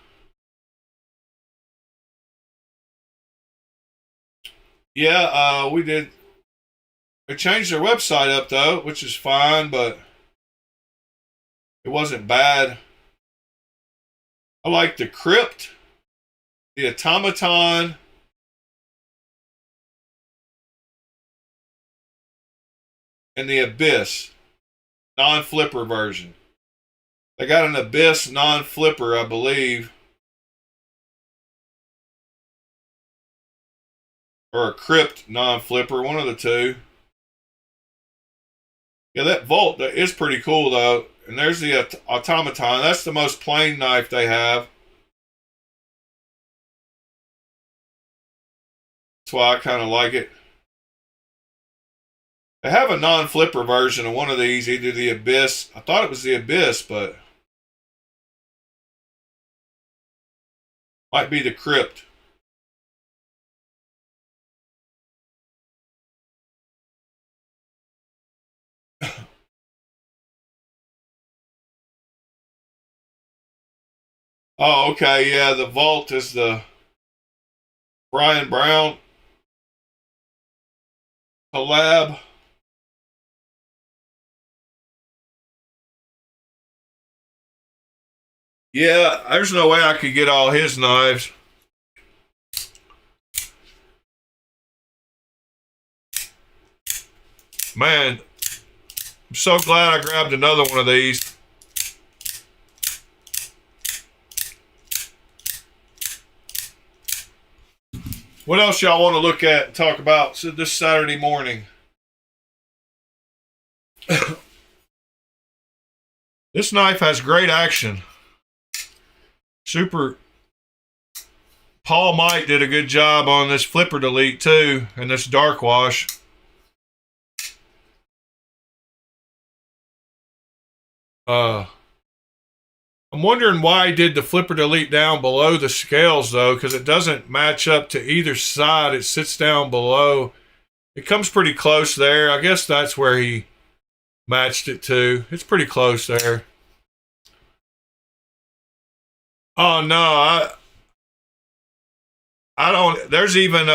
Yeah, we did. They changed their website up, though, which is fine, but it wasn't bad. I like the Crypt, the Automaton, and the Abyss non-flipper version. They got an Abyss non-flipper, I believe, or a Crypt non-flipper, one of the two. Yeah, that Vault is pretty cool, though. And there's the Automaton. That's the most plain knife they have. That's why I kind of like it. They have a non-flipper version of one of these, either the Abyss. I thought it was the Abyss, but might be the Crypt. Oh, okay, yeah, the Vault is the Brian Brown collab. Yeah, there's no way I could get all his knives. Man, I'm so glad I grabbed another one of these. What else y'all want to look at and talk about this Saturday morning? This knife has great action. Super. Paul Mike did a good job on this flipper delete too, and this dark wash. I'm wondering why he did the flipper delete down below the scales though, because it doesn't match up to either side. It sits down below. It comes pretty close there. I guess that's where he matched it to. It's pretty close there. Oh no, I don't. There's even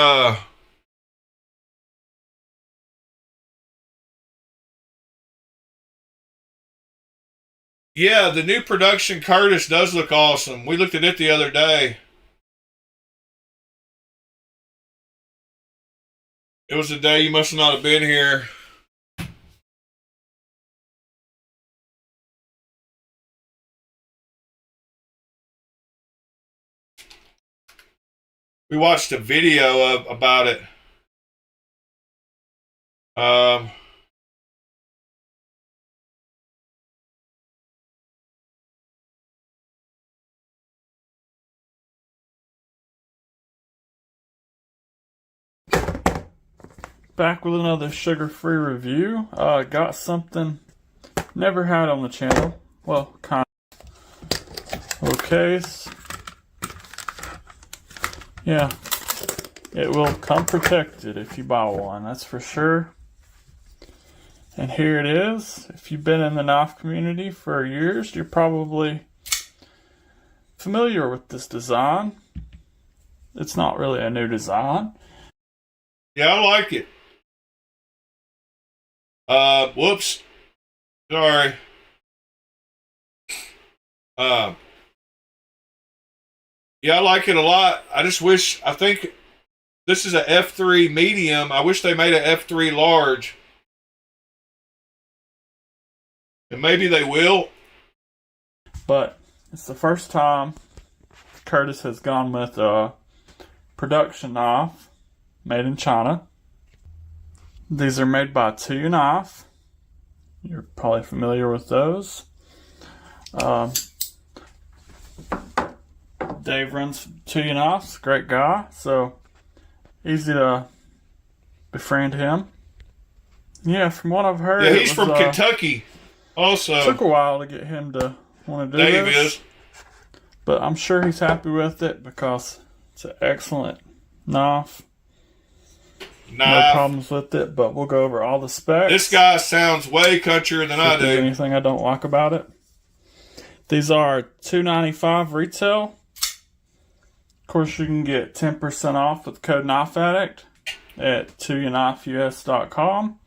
yeah, the new production Curtis does look awesome. We looked at it the other day. It was the day you must not have been here. We watched a video about it. Back with another sugar-free review. Got something never had on the channel. Well, kind of. Okay. Yeah. It will come protected if you buy one, that's for sure. And here it is. If you've been in the knife community for years, you're probably familiar with this design. It's not really a new design. Yeah, I like it. Whoops. Sorry. Yeah, I like it a lot. I just wish, I think this is a F3 medium. I wish they made a F3 large. And maybe they will. But it's the first time Curtis has gone with a production knife made in China. These are made by Ketuo Knives. You're probably familiar with those. Dave runs Ketuo Knives, great guy, so easy to befriend him. Yeah, from what I've heard, yeah, he's from Kentucky. Also, took a while to get him to want to do Dave this. is. But I'm sure he's happy with it because it's an excellent knife. No problems with it, but we'll go over all the specs. This guy sounds way countryer than I do. Anything I don't like about it. These are $295 retail. Of course, you can get 10% off with code Knife Addict at KnifeUS.com.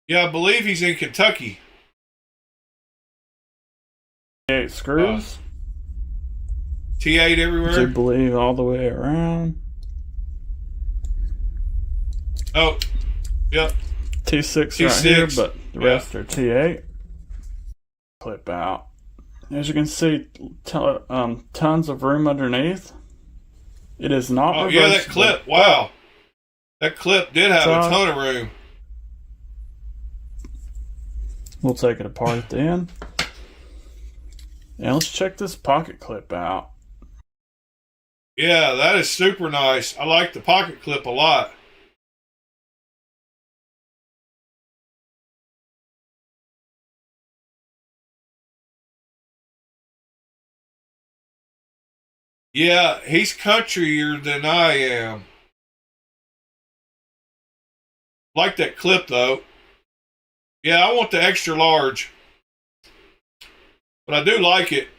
Yeah, I believe he's in Kentucky. 8 screws. T8 everywhere. I do believe all the way around. Oh, yep. T6 right here, but the rest are T8. Clip out. As you can see, tons of room underneath. It is not reversible. Yeah, that clip. Wow. That clip did have a ton of room. We'll take it apart at the end. And let's check this pocket clip out. Yeah, that is super nice. I like the pocket clip a lot. Yeah, he's countryer than I am. Like that clip though. Yeah, I want the extra large. But I do like it.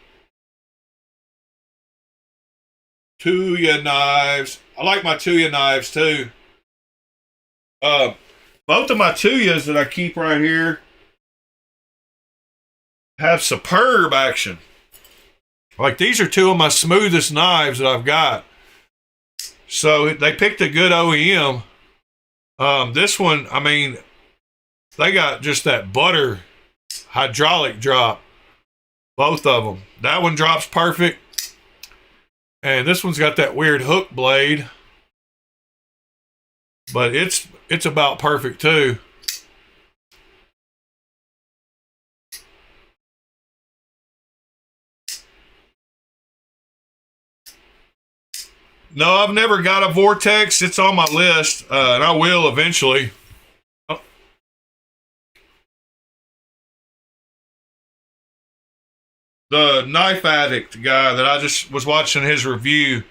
Tuya knives. I like my Tuya knives too. Both of my Tuyas that I keep right here have superb action. Like these are two of my smoothest knives that I've got. So they picked a good OEM. This one, I mean, they got just that butter hydraulic drop. Both of them. That one drops perfect. And this one's got that weird hook blade. But it's about perfect too. No, I've never got a Vortex. It's on my list, and I will eventually. The Knife Addict guy that I just was watching his review.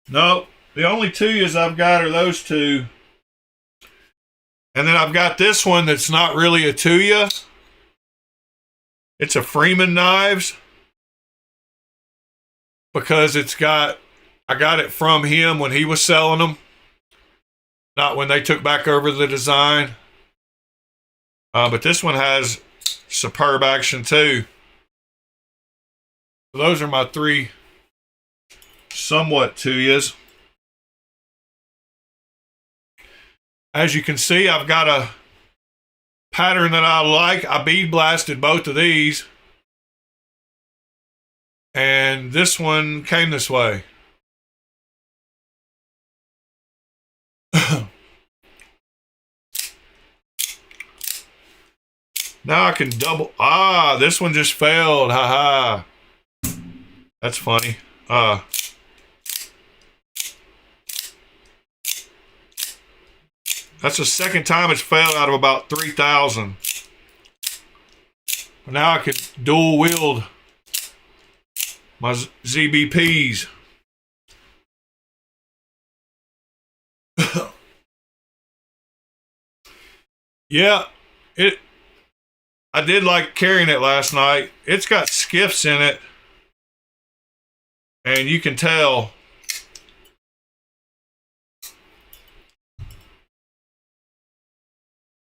No, the only Tuyas I've got are those two. And then I've got this one that's not really a Tuya. It's a Freeman Knives. Because I got it from him when he was selling them. Not when they took back over the design. But this one has superb action too. Those are my three somewhat Tuyas. As you can see, I've got a pattern that I like. I bead blasted both of these. And this one came this way. Now I can double. Ah, this one just failed. Haha. That's funny. That's the second time it's failed out of about 3,000. Now I can dual wield my ZBPs. Yeah, I did like carrying it last night. It's got skiffs in it. And you can tell.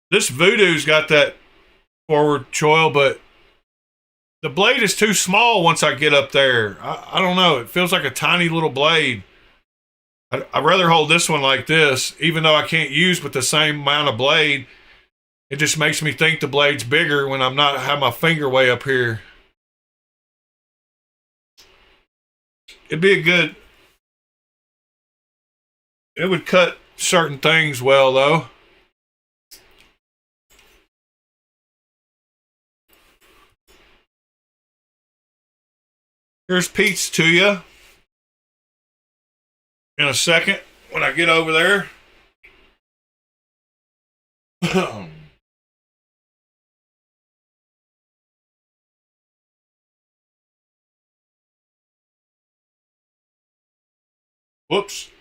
This Voodoo's got that forward choil, but the blade is too small once I get up there. I don't know. It feels like a tiny little blade. I'd rather hold this one like this, even though I can't use with the same amount of blade. It just makes me think the blade's bigger when I'm not have my finger way up here. It'd be a good. It would cut certain things well, though. Here's Pete's to you in a second when I get over there. Whoops.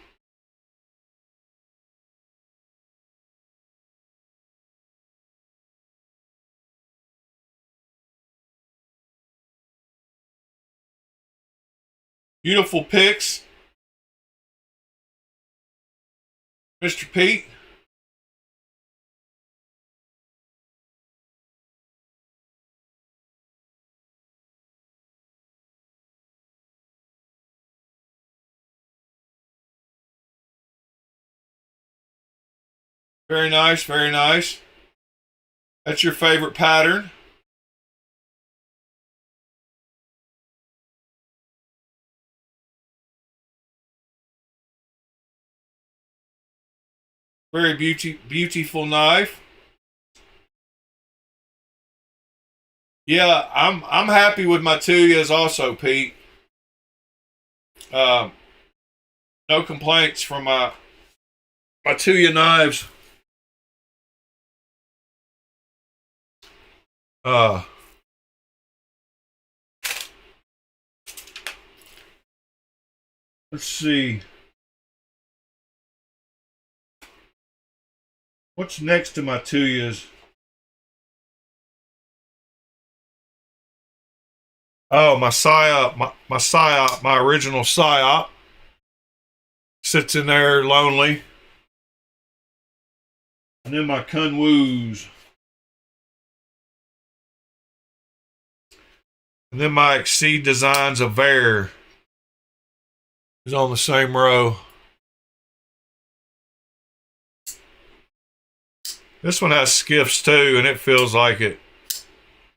Beautiful pics, Mr. Pete. Very nice, very nice. That's your favorite pattern. Very beautiful knife. Yeah, I'm happy with my Tuyas also, Pete. No complaints from my Tuya knives. Uh, let's see. What's next to my Tuyas? Oh, my Psyop, my Psyop, my original Psyop sits in there lonely. And then my Kunwoos. And then my Exceed Designs of Bear is on the same row. This one has skiffs too, and it feels like it.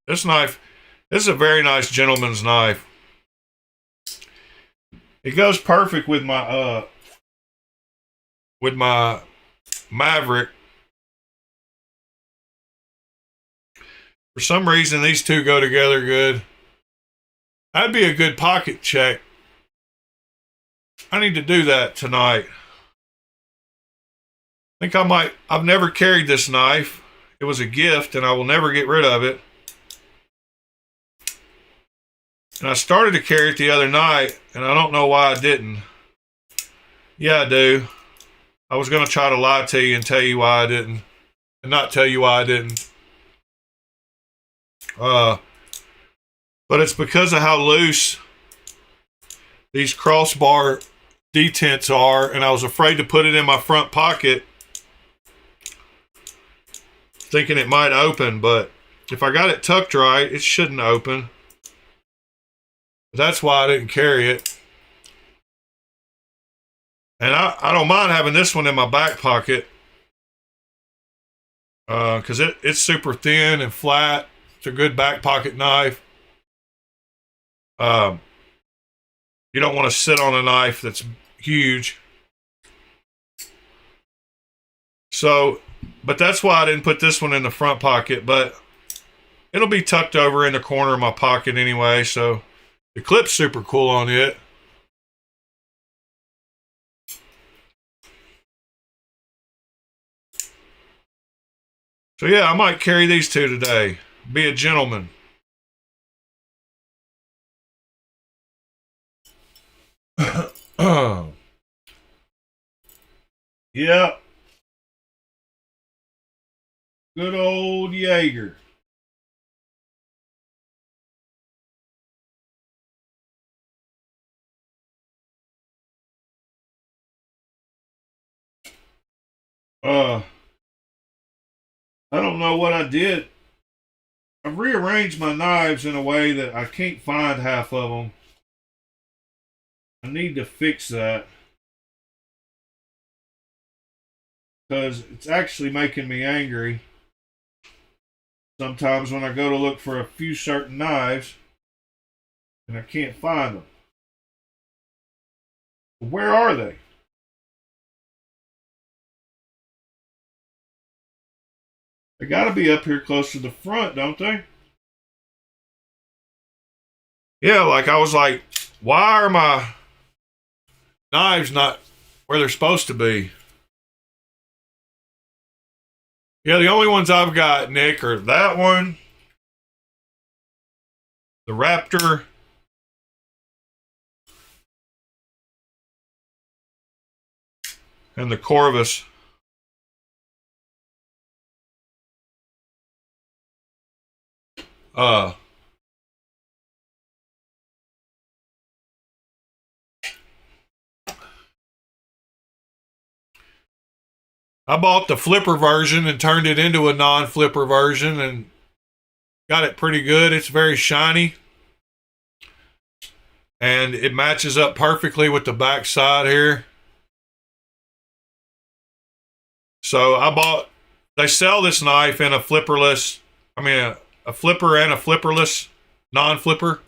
This knife, this is a very nice gentleman's knife. It goes perfect with my Maverick. For some reason, these two go together good. That'd be a good pocket check. I need to do that tonight. I think I might. I've never carried this knife. It was a gift, and I will never get rid of it. And I started to carry it the other night, and I don't know why I didn't. Yeah, I do. I was going to try to lie to you and tell you why I didn't. And not tell you why I didn't. But it's because of how loose these crossbar detents are, and I was afraid to put it in my front pocket, thinking it might open, but if I got it tucked right, it shouldn't open. That's why I didn't carry it. And I don't mind having this one in my back pocket because it's super thin and flat. It's a good back pocket knife. You don't want to sit on a knife that's huge. So, but that's why I didn't put this one in the front pocket, but it'll be tucked over in the corner of my pocket anyway, so the clip's super cool on it. So yeah, I might carry these two today. Be a gentleman. Yep. Good old Jaeger. I don't know what I did. I've rearranged my knives in a way that I can't find half of them. I need to fix that. Because it's actually making me angry. Sometimes when I go to look for a few certain knives, and I can't find them. Where are they? They gotta be up here close to the front, don't they? Yeah, like I was like, why are my knives not where they're supposed to be? Yeah, the only ones I've got, Nick, are that one, the Raptor, and the Corvus. I bought the flipper version and turned it into a non-flipper version and got it pretty good. It's very shiny. And it matches up perfectly with the back side here. So they sell this knife in a flipperless, a flipper and a flipperless, non-flipper.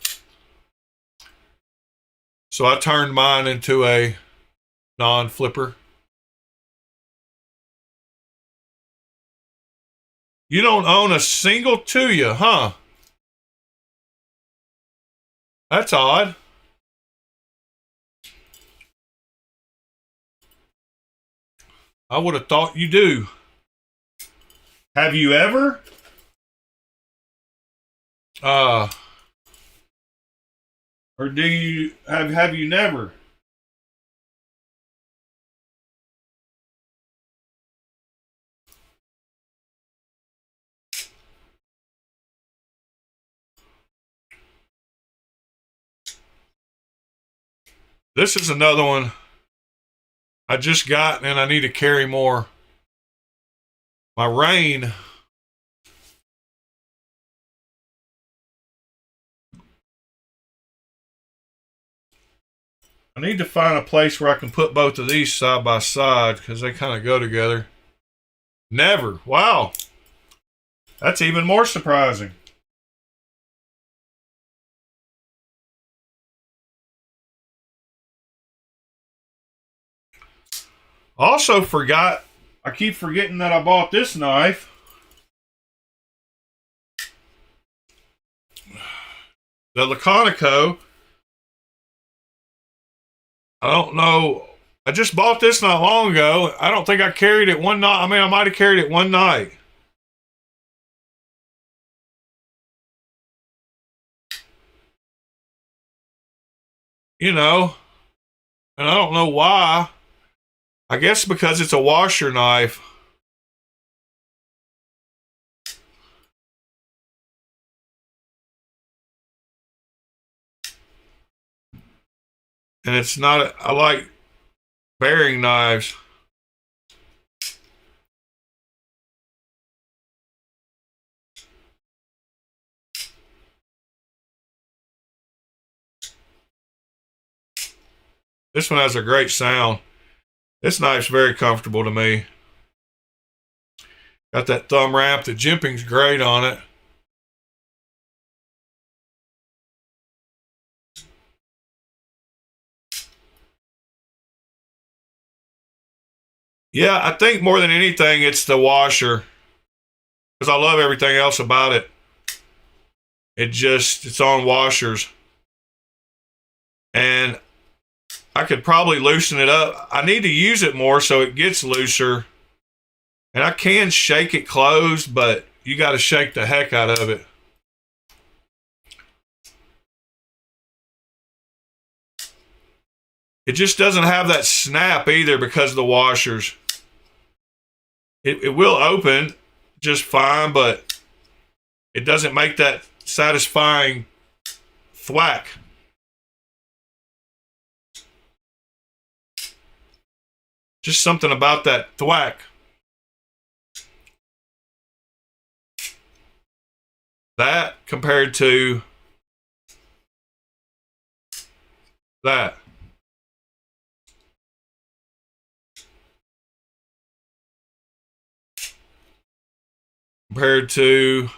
So I turned mine into a non-flipper. You don't own a single Tuya, huh? That's odd. I would have thought you do. Have you ever? Or do you have you never? This is another one I just got and I need to carry more. My rain. I need to find a place where I can put both of these side by side because they kind of go together. Never. Wow. That's even more surprising. Also forgot, I keep forgetting that I bought this knife. The Laconico. I don't know. I just bought this not long ago. I don't think I carried it one night. I mean, I might have carried it one night. You know, and I don't know why. I guess because it's a washer knife. And it's not, I like bearing knives. This one has a great sound. This knife's very comfortable to me. Got that thumb wrap. The jimping's great on it. Yeah, I think more than anything, it's the washer. Because I love everything else about it. It's on washers. And I could probably loosen it up. I need to use it more so it gets looser. And I can shake it closed, but you got to shake the heck out of it. It just doesn't have that snap either because of the washers. It will open just fine, but it doesn't make that satisfying thwack. Just something about that thwack. That compared to that. Compared to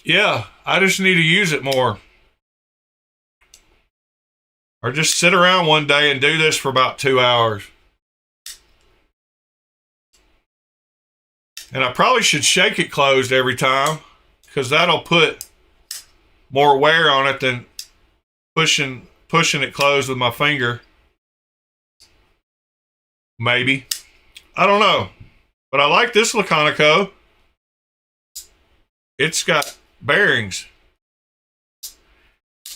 yeah, I just need to use it more. Or just sit around one day and do this for about 2 hours. And I probably should shake it closed every time because that'll put more wear on it than pushing it closed with my finger. Maybe. I don't know. But I like this Laconico. It's got bearings.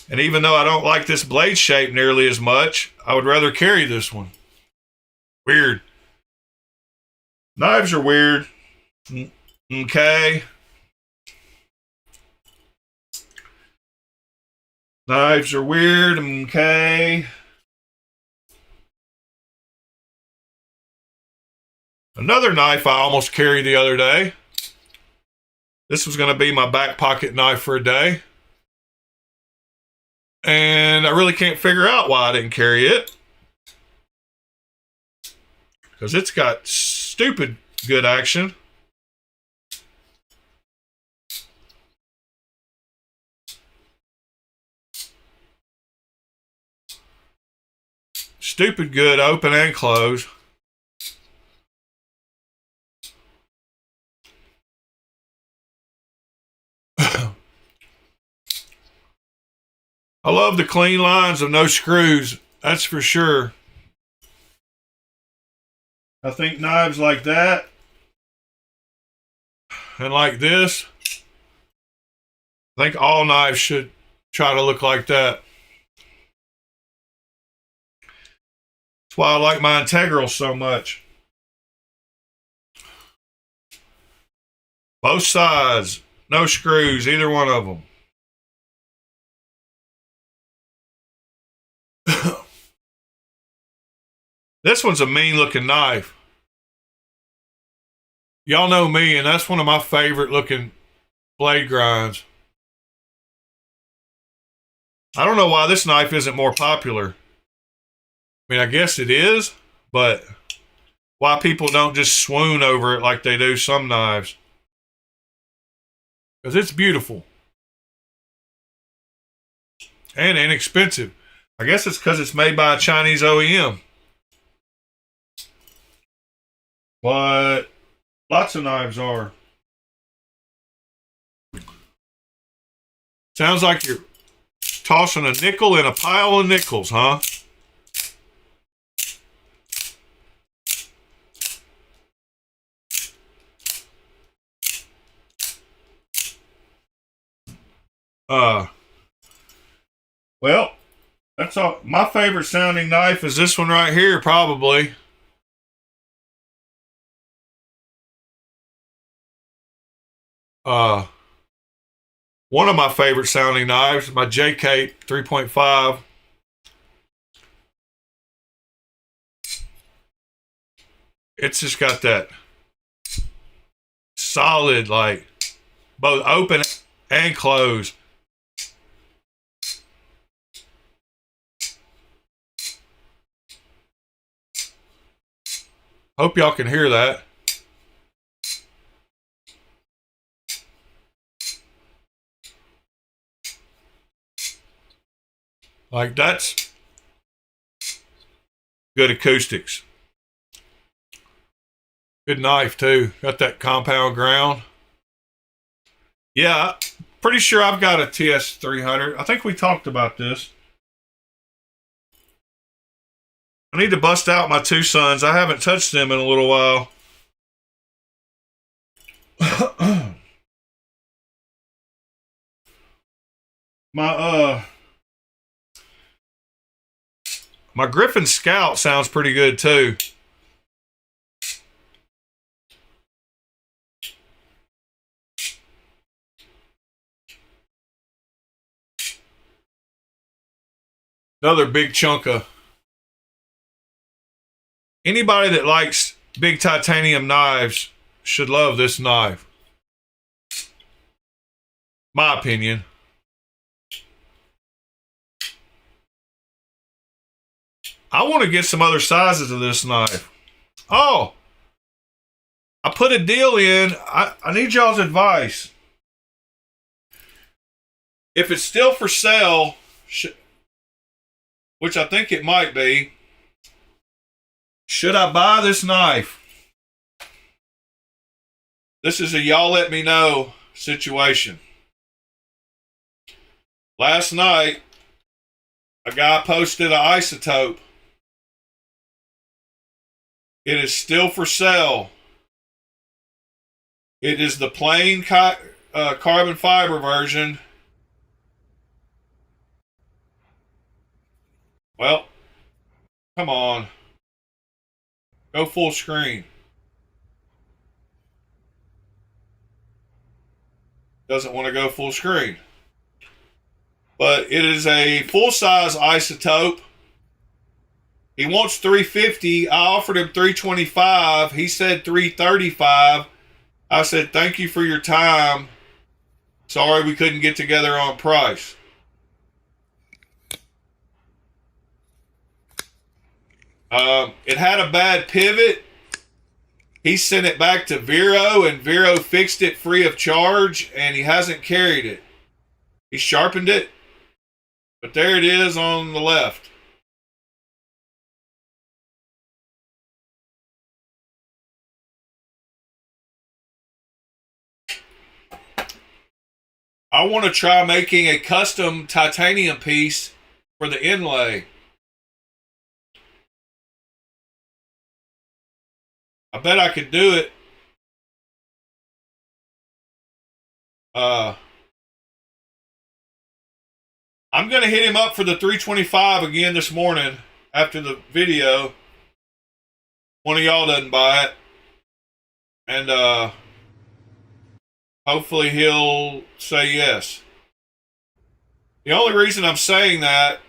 And even though I don't like this blade shape nearly as much, I would rather carry this one. Weird. Knives are weird. Okay. Knives are weird. Okay. Another knife I almost carried the other day. This was going to be my back pocket knife for a day. And I really can't figure out why I didn't carry it. Because it's got stupid good action. Stupid good open and close. I love the clean lines of no screws. That's for sure. I think knives like that and like this, I think all knives should try to look like that. That's why I like my Integrals so much. Both sides, no screws, either one of them. This one's a mean looking knife. Y'all know me, and that's one of my favorite looking blade grinds. I don't know why this knife isn't more popular. I mean, I guess it is, but why people don't just swoon over it like they do some knives. Because it's beautiful. And inexpensive. I guess it's because it's made by a Chinese OEM. But lots of knives are. Sounds like you're tossing a nickel in a pile of nickels, huh? Well, that's all. My favorite sounding knife is this one right here, probably. One of my favorite sounding knives, my JK 3.5. It's just got that solid, like, both open and closed. Hope y'all can hear that. Like, that's good acoustics. Good knife, too. Got that compound ground. Yeah, pretty sure I've got a TS300. I think we talked about this. I need to bust out my two sons. I haven't touched them in a little while. My Griffin Scout sounds pretty good too. Another big chunk of. Anybody that likes big titanium knives should love this knife. My opinion. I want to get some other sizes of this knife. Oh, I put a deal in. I need y'all's advice. If it's still for sale, which I think it might be, should I buy this knife? This is a y'all let me know situation. Last night, a guy posted an isotope. It is still for sale. It is the plain carbon fiber version. Well, come on. Go full screen. Doesn't want to go full screen. But it is a full-size isotope. He wants $350. I offered him $325. He said $335. I said, thank you for your time. Sorry we couldn't get together on price. It had a bad pivot. He sent it back to Vero, and Vero fixed it free of charge, and he hasn't carried it. He sharpened it, but there it is on the left. I want to try making a custom titanium piece for the inlay. I bet I could do it. I'm going to hit him up for the 325 again this morning after the video. One of y'all doesn't buy it. And hopefully he'll say yes. The only reason I'm saying that,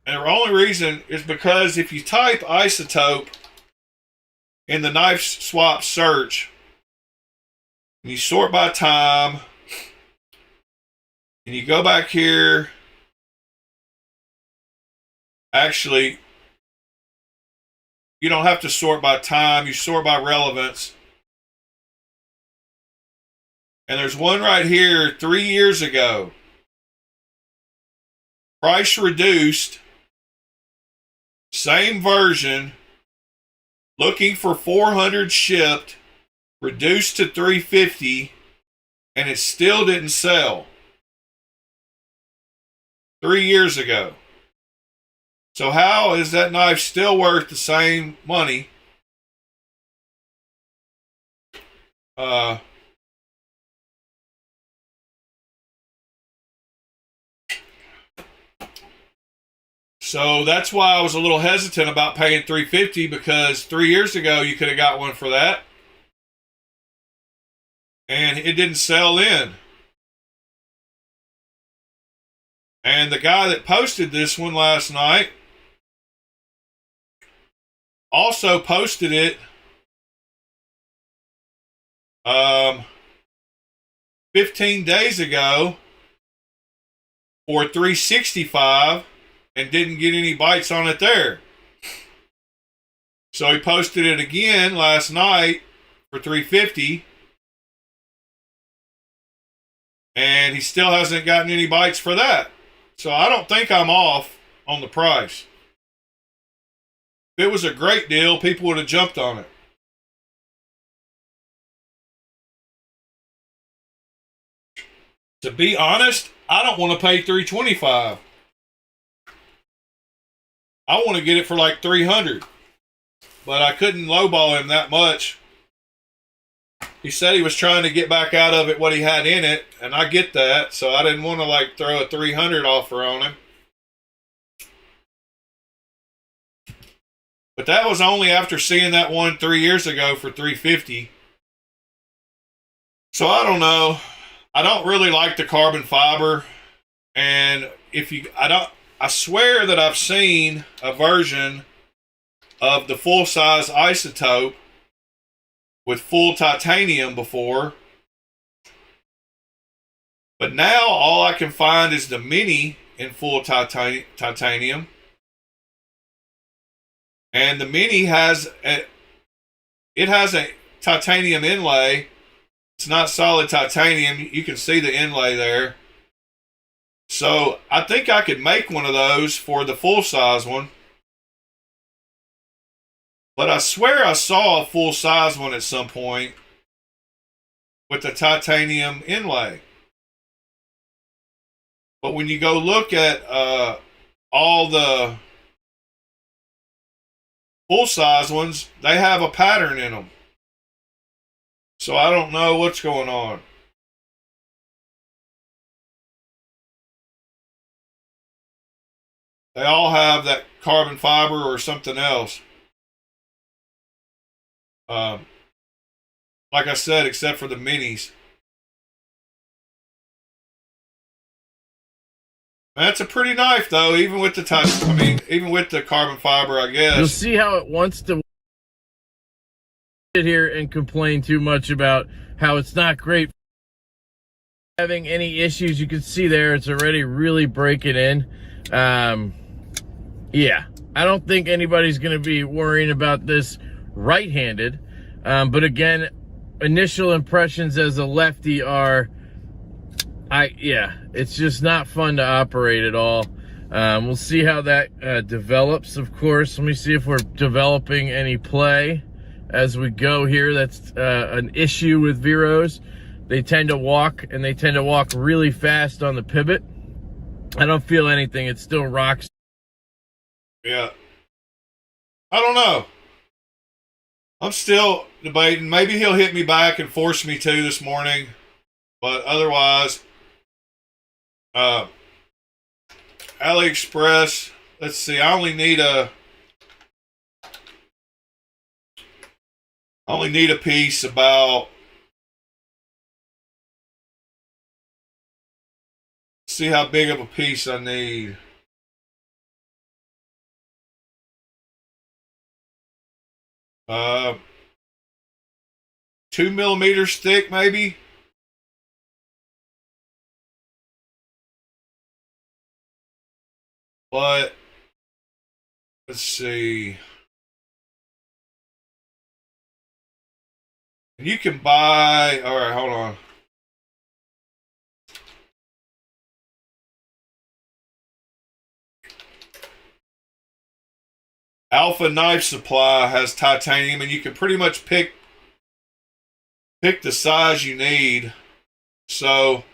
and the only reason is because if you type isotope in the knife swap search, and you sort by time, and you go back here, actually, you don't have to sort by time, you sort by relevance. And there's one right here 3 years ago. Price reduced, same version, looking for 400 shipped, reduced to 350, and it still didn't sell. 3 years ago. So how is that knife still worth the same money? So that's why I was a little hesitant about paying $350, because 3 years ago you could have got one for that. And it didn't sell in. And the guy that posted this one last night also posted it 15 days ago for $365 and didn't get any bites on it there. So he posted it again last night for $350, and he still hasn't gotten any bites for that. So I don't think I'm off on the price. If it was a great deal, people would have jumped on it. To be honest, I don't want to pay $325. I want to get it for like $300, but I couldn't lowball him that much. He said he was trying to get back out of it what he had in it, and I get that, so I didn't want to like throw a $300 offer on him. But that was only after seeing that one 3 years ago for $350. So I don't know. I don't really like the carbon fiber, and I swear that I've seen a version of the full-size isotope with full titanium before. But now all I can find is the mini in full titanium. And the mini has a titanium inlay. It's not solid titanium. You can see the inlay there. So I think I could make one of those for the full-size one. But I swear I saw a full-size one at some point with the titanium inlay. But when you go look at all the full-size ones, they have a pattern in them. So I don't know what's going on. They all have that carbon fiber or something else. Like I said, except for the minis. That's a pretty knife, though, even with the even with the carbon fiber, I guess. You'll see how it wants to sit here and complain too much about how it's not great. Having any issues, you can see there, it's already really breaking in. Yeah, I don't think anybody's going to be worrying about this right-handed. But again, initial impressions as a lefty are, it's just not fun to operate at all. We'll see how that develops, of course. Let me see if we're developing any play as we go here. That's an issue with Veros. they tend to walk, and they tend to walk really fast on the pivot. I don't feel anything. It still rocks. Yeah. I don't know. I'm still debating. Maybe he'll hit me back and force me to this morning. But otherwise, AliExpress, let's see, I only need a piece about, see how big of a piece I need. Uh, 2 millimeters thick, maybe. But let's see. You can buy. All right, hold on. Alpha Knife Supply has titanium, and you can pretty much pick the size you need. So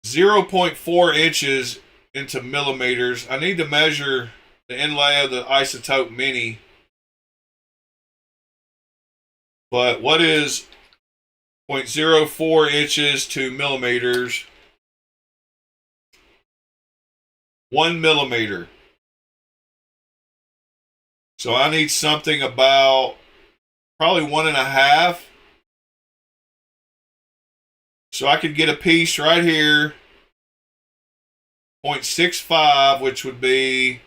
0.4 inches into millimeters. I need to measure the inlay of the Isotope Mini. But what is 0.04 inches to millimeters? 1 millimeter. So I need something about probably 1.5. So I could get a piece right here, 0.65, which would be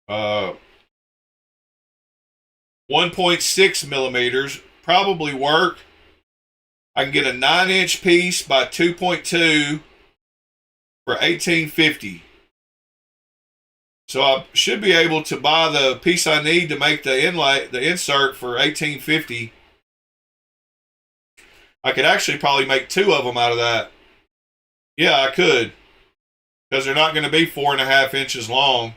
1.6 millimeters. Probably work. I can get a 9-inch piece by 2.2 for $18.50. So I should be able to buy the piece I need to make the inlay, the insert, for $18.50. I could actually probably make 2 of them out of that. Yeah, I could, because they're not going to be 4.5 inches long.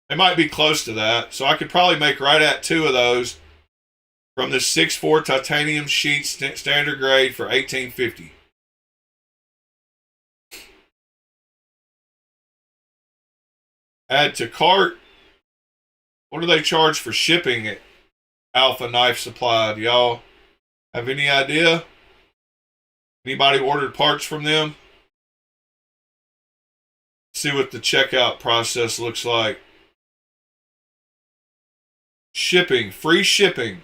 They might be close to that, so I could probably make right at 2 of those from this 6.4 titanium sheet standard grade for $18.50. Add to cart. What do they charge for shipping at Alpha Knife Supply? Do y'all have any idea? Anybody ordered parts from them? See what the checkout process looks like. Shipping, free shipping.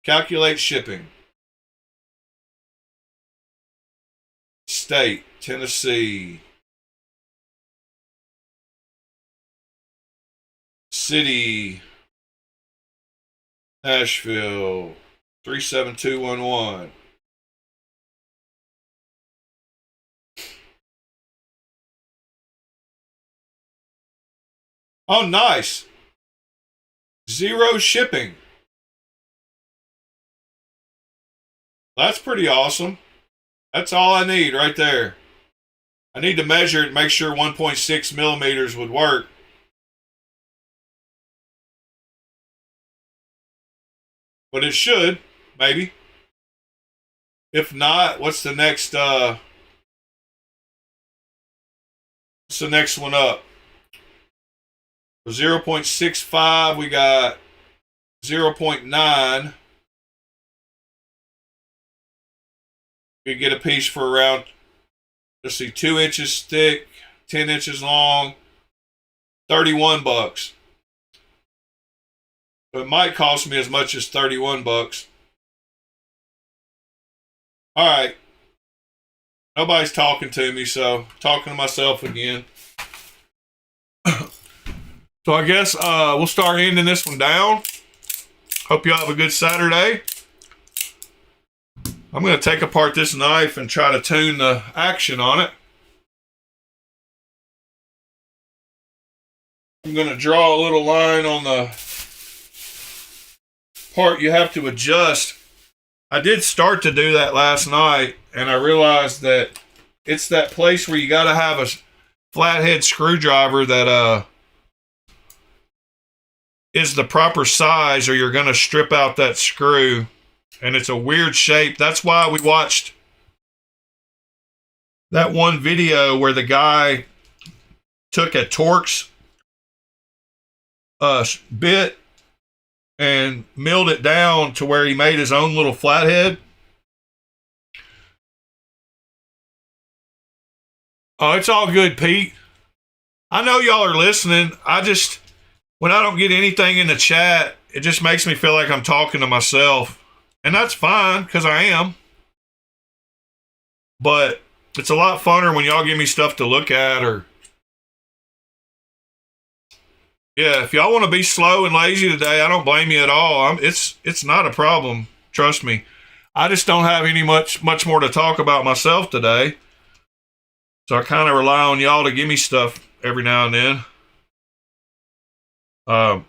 Calculate shipping. State, Tennessee. City, Nashville, 37211. Oh, nice. 0 shipping. That's pretty awesome. That's all I need right there. I need to measure it and make sure 1.6 millimeters would work. But it should, maybe. If not, what's the next one up? 0.65, we got 0.9. We get a piece for around, let's see, 2 inches thick, 10 inches long, $31. It might cost me as much as $31. All right. Nobody's talking to me, so I'm talking to myself again. So I guess we'll start ending this one down. Hope you all have a good Saturday. I'm going to take apart this knife and try to tune the action on it. I'm going to draw a little line on the part you have to adjust. I did start to do that last night, and I realized that it's that place where you got to have a flathead screwdriver that is the proper size or you're going to strip out that screw. And it's a weird shape. That's why we watched that one video where the guy took a Torx bit and milled it down to where he made his own little flathead. Oh, it's all good, Pete. I know y'all are listening. When I don't get anything in the chat, it just makes me feel like I'm talking to myself. And that's fine, because I am. But it's a lot funner when y'all give me stuff to look at, or... Yeah, if y'all want to be slow and lazy today, I don't blame you at all. It's not a problem. Trust me. I just don't have any much more to talk about myself today. So I kind of rely on y'all to give me stuff every now and then. I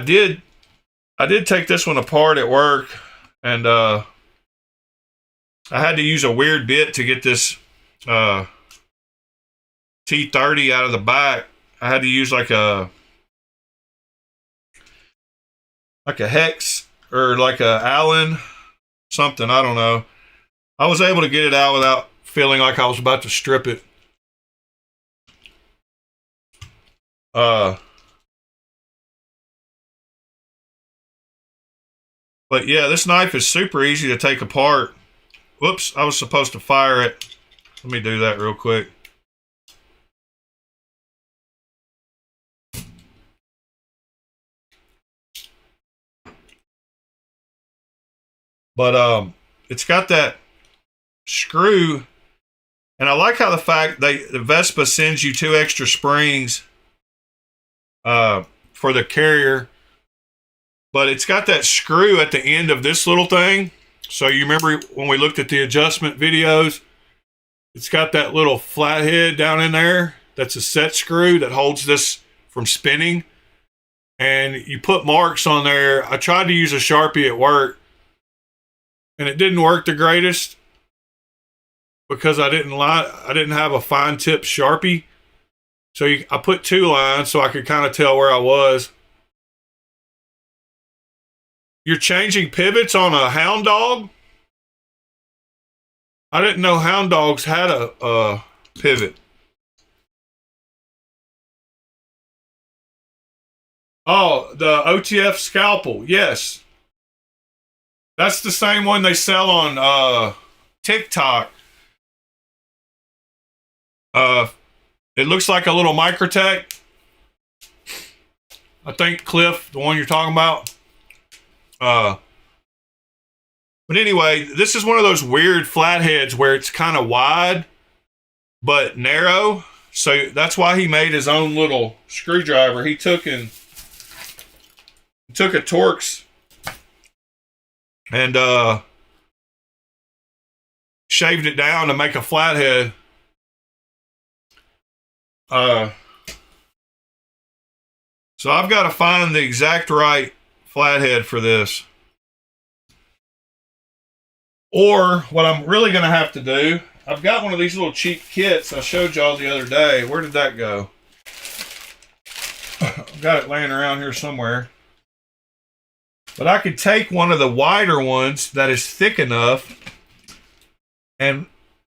did take this one apart at work, and I had to use a weird bit to get this T30 out of the back. I had to use like a hex or like a Allen something. I don't know. I was able to get it out without feeling like I was about to strip it. But yeah, this knife is super easy to take apart. Whoops, I was supposed to fire it. Let me do that real quick. But it's got that screw, and I like how the Vespa sends you 2 extra springs for the carrier, but it's got that screw at the end of this little thing. So you remember when we looked at the adjustment videos, it's got that little flathead down in there. That's a set screw that holds this from spinning, and you put marks on there. I tried to use a Sharpie at work, and it didn't work the greatest because I didn't have a fine tip Sharpie. So I put 2 lines so I could kind of tell where I was. You're changing pivots on a Hound Dog? I didn't know Hound Dogs had a pivot. Oh, the OTF scalpel. Yes. That's the same one they sell on TikTok. It looks like a little Microtech. I think, Cliff, the one you're talking about. But anyway, this is one of those weird flatheads where it's kind of wide but narrow. So that's why he made his own little screwdriver. He took a Torx and shaved it down to make a flathead. So I've got to find the exact right flathead for this. Or what I'm really going to have to do, I've got one of these little cheap kits I showed y'all the other day. Where did that go? I've got it laying around here somewhere. But I could take one of the wider ones that is thick enough and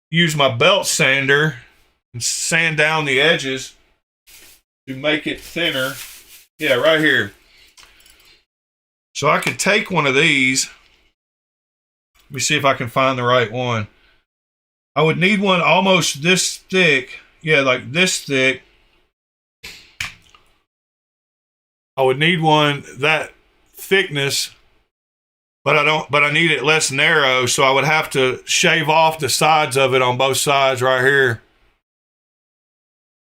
use my belt sander and sand down the edges to make it thinner. Yeah, right here. So I could take one of these. Let me see if I can find the right one. I would need one almost this thick. Yeah, like this thick. I would need one that thickness, but I need it less narrow, so I would have to shave off the sides of it on both sides right here.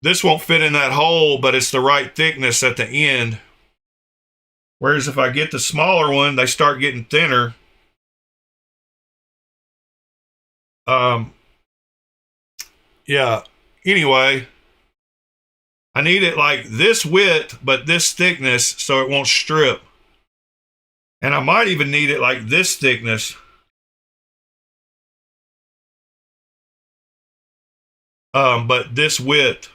This won't fit in that hole, but it's the right thickness at the end. Whereas if I get the smaller one, they start getting thinner. Yeah, anyway, I need it like this width, but this thickness so it won't strip. And I might even need it like this thickness. But this width.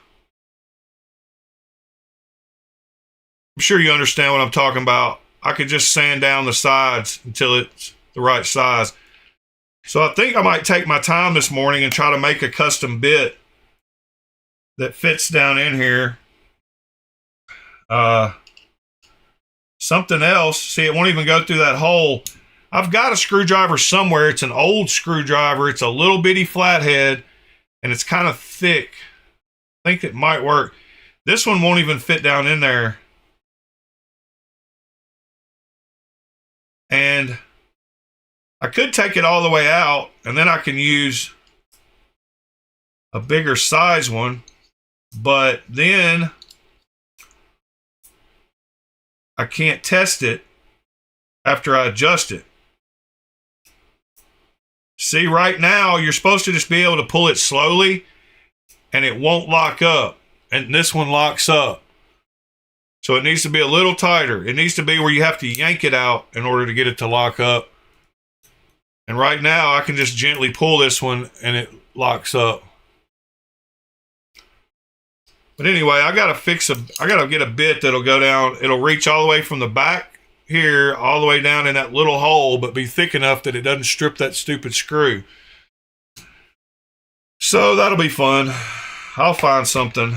I'm sure you understand what I'm talking about. I could just sand down the sides until it's the right size. So I think I might take my time this morning and try to make a custom bit that fits down in here. Something else, see, it won't even go through that hole. I've got a screwdriver somewhere. It's an old screwdriver. It's a little bitty flathead, and it's kind of thick. I think it might work. This one won't even fit down in there. And I could take it all the way out, and then I can use a bigger size one, but then I can't test it after I adjust it. See, right now, you're supposed to just be able to pull it slowly, and it won't lock up. And this one locks up. So it needs to be a little tighter. It needs to be where you have to yank it out in order to get it to lock up. And right now, I can just gently pull this one, and it locks up. But anyway, I gotta get a bit that'll go down. It'll reach all the way from the back here all the way down in that little hole, but be thick enough that it doesn't strip that stupid screw. So that'll be fun. I'll find something.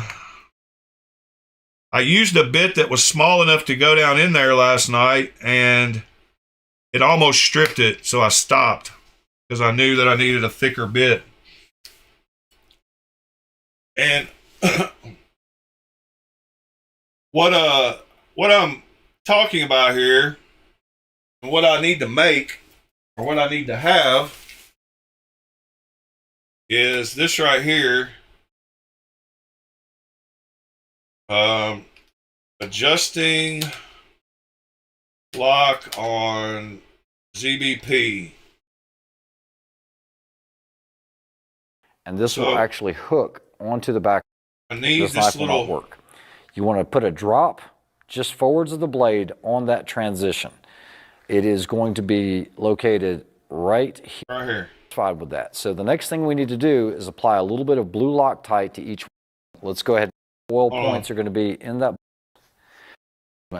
I used a bit that was small enough to go down in there last night, and it almost stripped it, so I stopped because I knew that I needed a thicker bit. And what I'm talking about here, and what I need to make, or what I need to have, is this right here. Adjusting lock on ZBP. And this will actually hook onto the back. I need this this knife will little not work. You want to put a drop just forwards of the blade on that transition. It is going to be located right here. Right here. Satisfied with that. So the next thing we need to do is apply a little bit of blue Loctite to each one. Let's go ahead. Oil points are going to be in that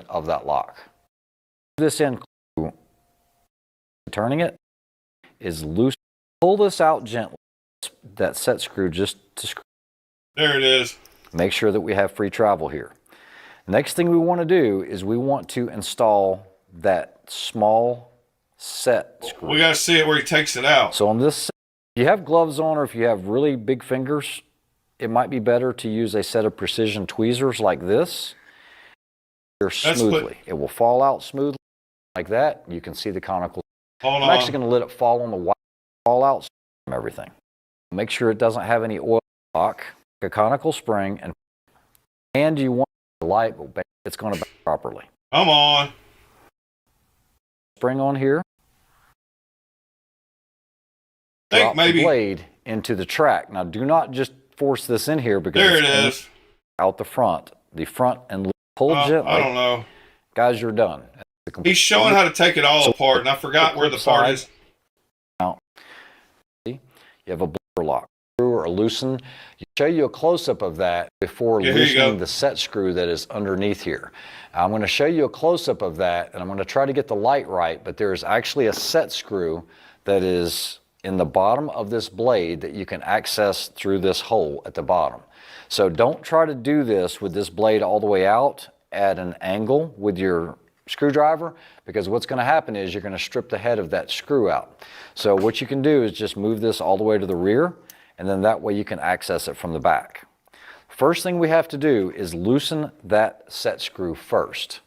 of that lock. This in, turning it is loose. Pull this out gently. That set screw just to screw. There it is. Make sure that we have free travel here. Next thing we want to do is we want to install that small set screw. We got to see it where he takes it out. So on this, if you have gloves on or if you have really big fingers, it might be better to use a set of precision tweezers like this. Smoothly. It will fall out smoothly like that. You can see the conical. I'm actually going to let it fall on the white, fall out from everything. Make sure it doesn't have any oil lock, a conical spring, and you want the light, but it's going to back properly. Come on. Spring on here. Drop maybe the blade into the track. Now do not just force this in here because there it is. Out the front and pull gently. I don't know. Guys, you're done. He's showing how to take it all apart, and I forgot where the part is. Now, see, you have a blower lock, screw or loosen. You show you a close-up of that before loosening the set screw that is underneath here. I'm going to show you a close-up of that, and I'm going to try to get the light right, but there is actually a set screw that is in the bottom of this blade that you can access through this hole at the bottom. So don't try to do this with this blade all the way out at an angle with your screwdriver, because what's going to happen is you're going to strip the head of that screw out. So what you can do is just move this all the way to the rear, and then that way you can access it from the back. First thing we have to do is loosen that set screw first.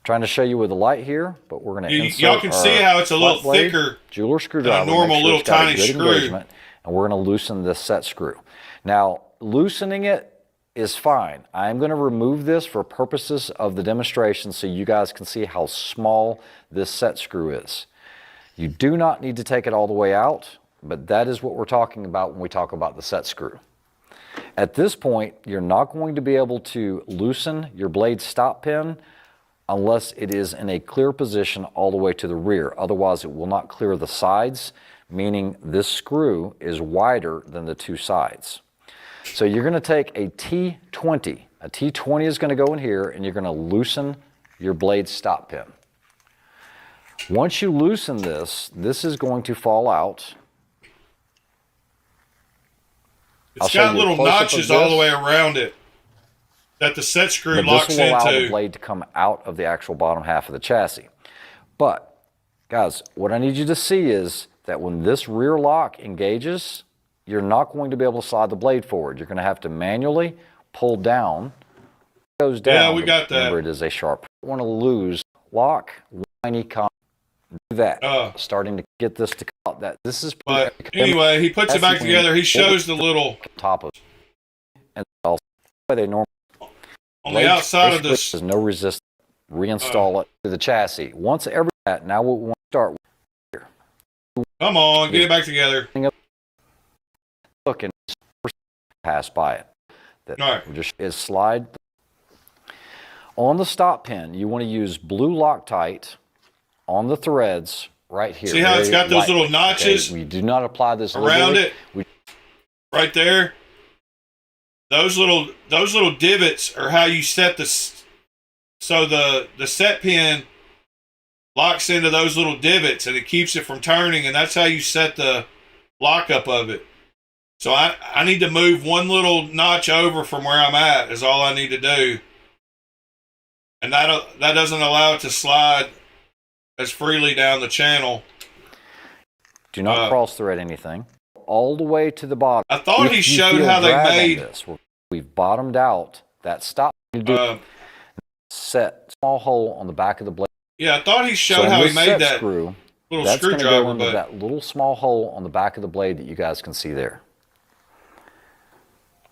Trying to show you with the light here, but we're going to insert y'all can see how it's a little thicker jeweler screwdriver, than a normal little tiny screw. And we're going to loosen this set screw. Now, loosening it is fine. I'm going to remove this for purposes of the demonstration so you guys can see how small this set screw is. You do not need to take it all the way out, but that is what we're talking about when we talk about the set screw. At this point, you're not going to be able to loosen your blade stop pin unless it is in a clear position all the way to the rear. Otherwise, it will not clear the sides, meaning this screw is wider than the two sides. So you're going to take a T20 A T20 is going to go in here, and you're going to loosen your blade stop pin. Once you loosen this, this is going to fall out. It's got little notches all the way around it that the set screw locks into. This will allow the blade to come out of the actual bottom half of the chassis. But, guys, what I need you to see is that when this rear lock engages, you're not going to be able to slide the blade forward. You're going to have to manually pull down. It goes down. Yeah, we got that. Remember, it is a sharp. You want to lose lock, whiny con. Do that. Starting to get this to cut. That this is. But anyway, he puts it back together. He shows the little top of, and also they normally on the outside of this. There's no resistance. Reinstall it to the chassis. Once every that, now what we want to start with here. Come on, get it back together. Look and pass by it. That all right. Just is slide on the stop pin. You want to use blue Loctite on the threads right here. See how it's got those little notches? Okay? We do not apply this around it. Right there. Those little divots are how you set this. So the set pin locks into those little divots and it keeps it from turning, and that's how you set the lockup of it. So I need to move one little notch over from where I'm at is all I need to do. And that doesn't allow it to slide as freely down the channel. Do not cross thread anything. All the way to the bottom. I thought he showed how they made this. We've bottomed out that stop. Set small hole on the back of the blade. Yeah, I thought he showed how he made that screw. Little that's going to screwdriver, go into that little small hole on the back of the blade that you guys can see there.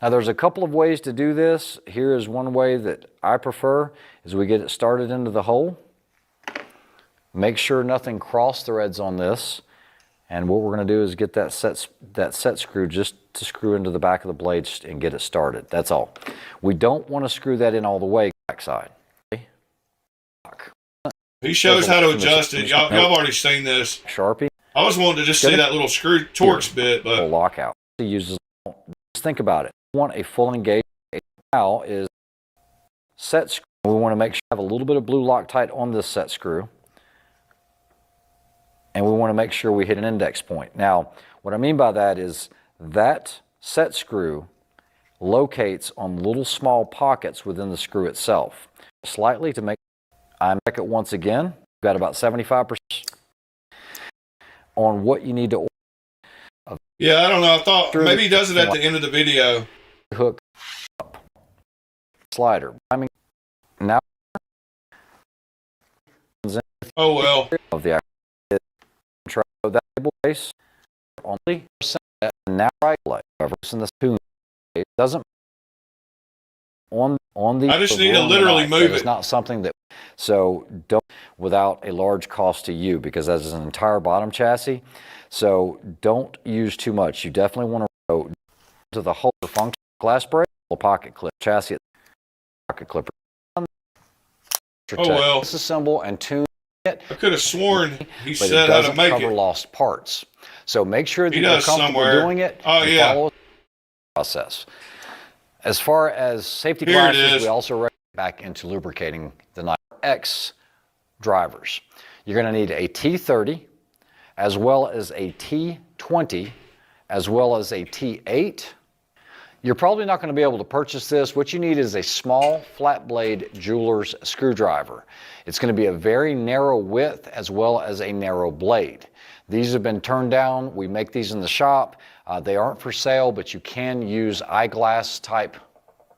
Now there's a couple of ways to do this. Here is one way that I prefer, is we get it started into the hole. Make sure nothing cross threads on this. And what we're going to do is get that set screw just to screw into the back of the blade and get it started. That's all. We don't want to screw that in all the way backside. Okay? He shows how to adjust it. Y'all have already seen this. Sharpie. I was wanting to just see that little screw Torx bit, but lockout. Just think about it. We want a full engagement. Now is set screw. We want to make sure we have a little bit of blue Loctite on this set screw. And we want to make sure we hit an index point. Now, what I mean by that is that set screw locates on little small pockets within the screw itself. Slightly to make, I check it once again. We've got about 75% on what you need to order. Yeah, I don't know. I thought maybe he does it at the end of the video. Hook up. Slider. I mean, now. Oh, well. Of the that table base only now right leg. However, in this tune it doesn't on the. I just need to literally move it. It's not something that so don't without a large cost to you because that is an entire bottom chassis. So don't use too much. You definitely want to go to the whole function glass break, pocket clip chassis, pocket clipper. Oh well. Disassemble and tune. I could have sworn he said how to make cover it. Lost parts. So make sure that He you're does comfortable somewhere. doing it. Oh, yeah. Follow the process. As far as safety Here it glasses, is. we also recommend back into lubricating the Knife X drivers. You're going to need a T30, as well as a T20, as well as a T8. You're probably not going to be able to purchase this. What you need is a small flat blade jeweler's screwdriver. It's going to be a very narrow width as well as a narrow blade. These have been turned down. We make these in the shop. They aren't for sale, but you can use eyeglass type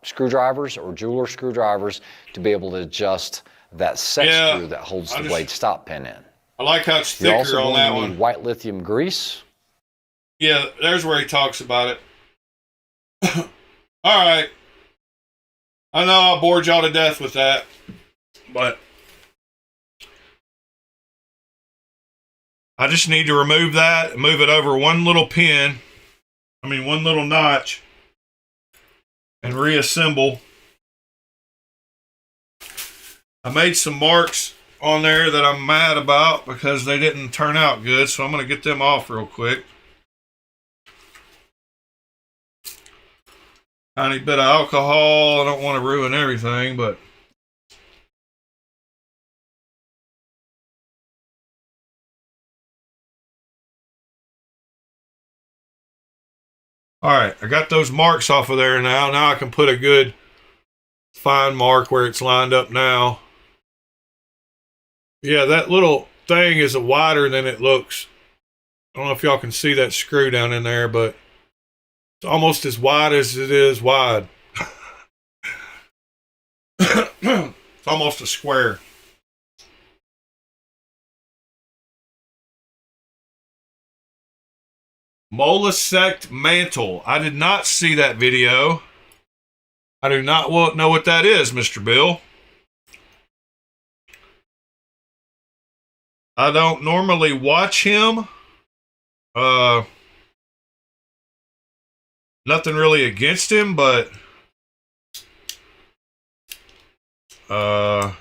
screwdrivers or jeweler screwdrivers to be able to adjust that set screw that holds the blade stop pin in. I like how it's thicker on that one. White lithium grease. Yeah, there's where he talks about it. All right. I know I bored y'all to death with that, but I just need to remove that and move it over one little one little notch, and reassemble. I made some marks on there that I'm mad about because they didn't turn out good, so I'm going to get them off real quick. Tiny bit of alcohol. I don't want to ruin everything, but all right, I got those marks off of there now. Now I can put a good fine mark where it's lined up now. Yeah, that little thing is wider than it looks. I don't know if y'all can see that screw down in there, but it's almost as wide as it is wide. It's almost a square. Molesect mantle. I did not see that video. I do not know what that is, Mr. Bill. I don't normally watch him. Nothing really against him, but I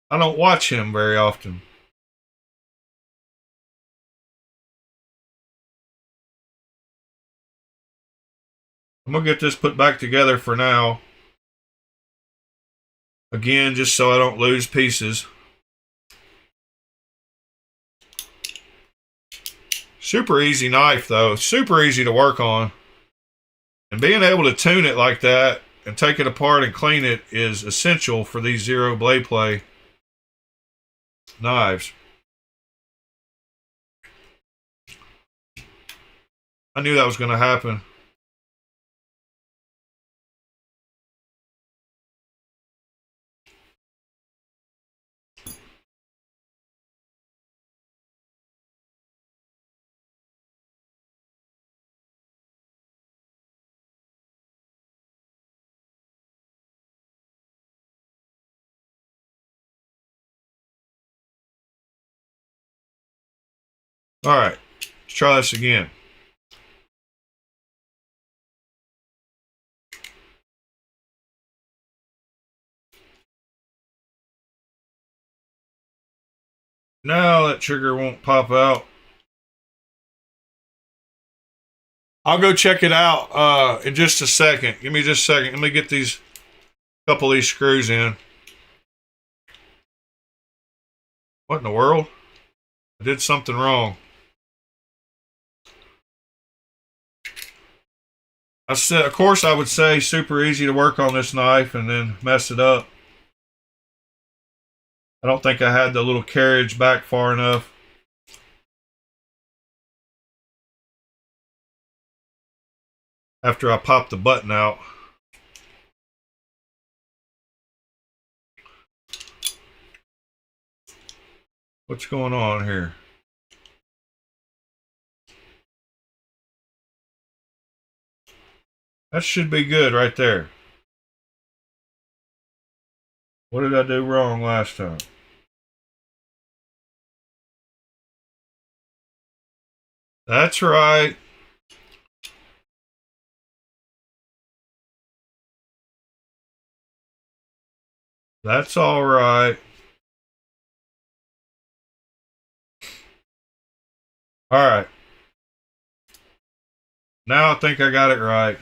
don't watch him very often. I'm gonna get this put back together for now. Again, just so I don't lose pieces. Super easy knife though, super easy to work on. And being able to tune it like that and take it apart and clean it is essential for these zero blade play knives. I knew that was going to happen. All right, let's try this again. Now that trigger won't pop out. I'll go check it out in just a second. Give me just a second. Let me get these couple of these screws in. What in the world? I did something wrong. I said, of course, I would say super easy to work on this knife and then mess it up. I don't think I had the little carriage back far enough. After I popped the button out. What's going on here? That should be good right there. What did I do wrong last time? That's right. That's all right. All right. Now I think I got it right.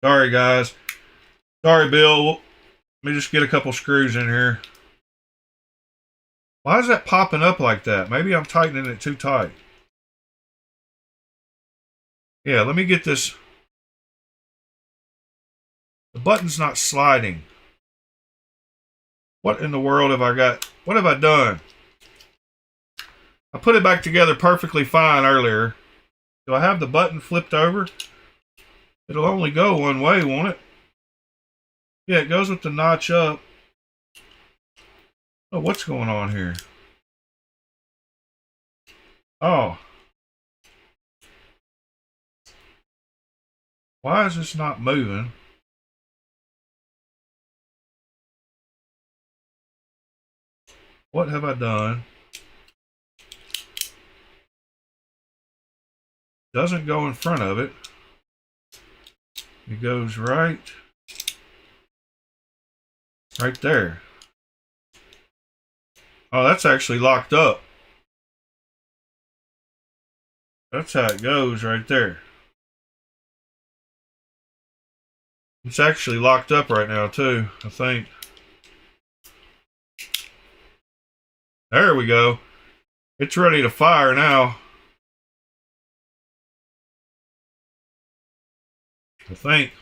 Sorry, guys. Sorry, Bill. Let me just get a couple screws in here. Why is that popping up like that? Maybe I'm tightening it too tight. Yeah, let me get this. The button's not sliding. What in the world have I got? What have I done? I put it back together perfectly fine earlier. Do I have the button flipped over? It'll only go one way, won't it? Yeah, it goes with the notch up. Oh, what's going on here? Oh. Why is this not moving? What have I done? Doesn't go in front of it. It goes right there. Oh, that's actually locked up. That's how it goes right there. It's actually locked up right now too, I think. There we go. It's ready to fire now. I think.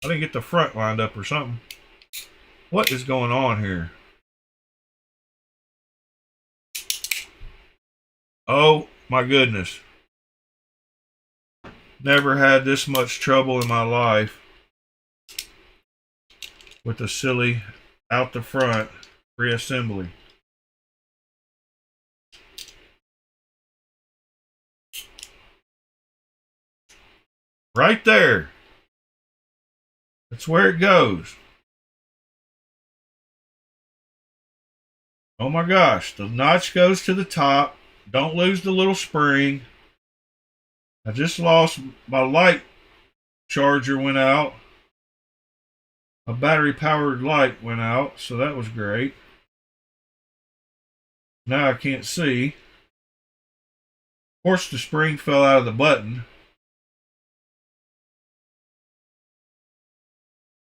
I didn't get the front lined up or something. What is going on here? Oh my goodness. Never had this much trouble in my life with the silly out the front reassembly. Right there. That's where it goes. Oh my gosh, the notch goes to the top. Don't lose the little spring. I just lost my light charger went out. A battery powered light went out, so that was great. Now I can't see. Of course, the spring fell out of the button.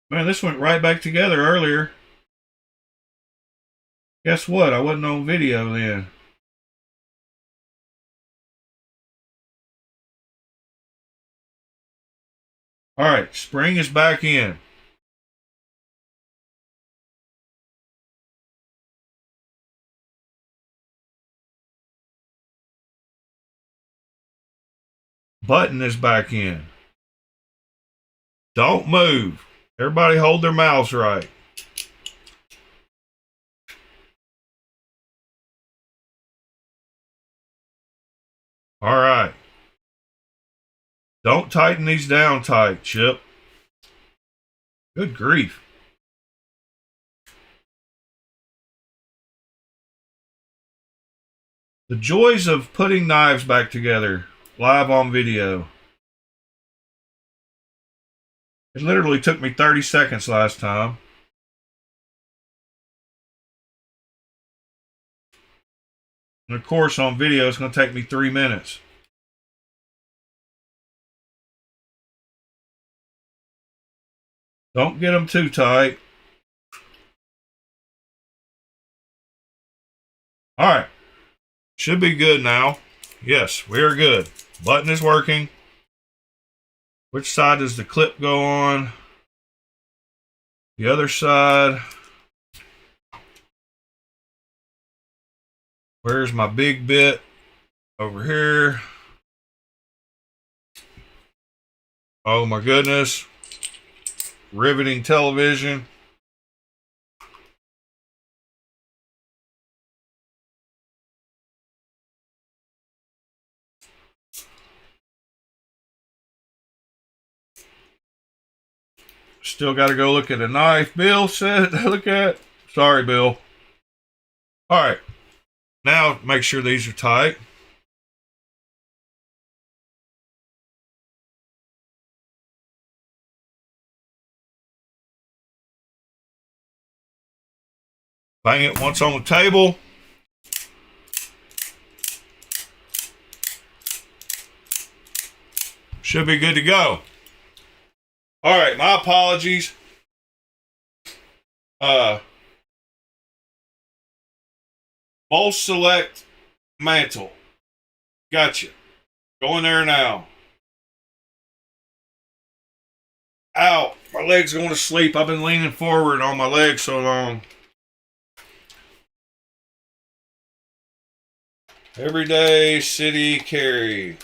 Man, this went right back together earlier. Guess what? I wasn't on video then. Alright, spring is back in. Button is back in. Don't move. Everybody hold their mouths right. All right. Don't tighten these down tight, Chip. Good grief. The joys of putting knives back together live on video. It literally took me 30 seconds last time. And of course, on video, it's going to take me 3 minutes. Don't get them too tight. All right. Should be good now. Yes, we are good. Button is working. Which side does the clip go on? The other side. Where's my big bit? Over here. Oh my goodness. Riveting television. Still got to go look at a knife Bill said look at. Sorry, Bill. All right. Now make sure these are tight. Bang it once on the table. Should be good to go. All right, my apologies. Bowl select mantle. Gotcha. Going there now. Ow, my leg's going to sleep. I've been leaning forward on my leg so long. Everyday city carry.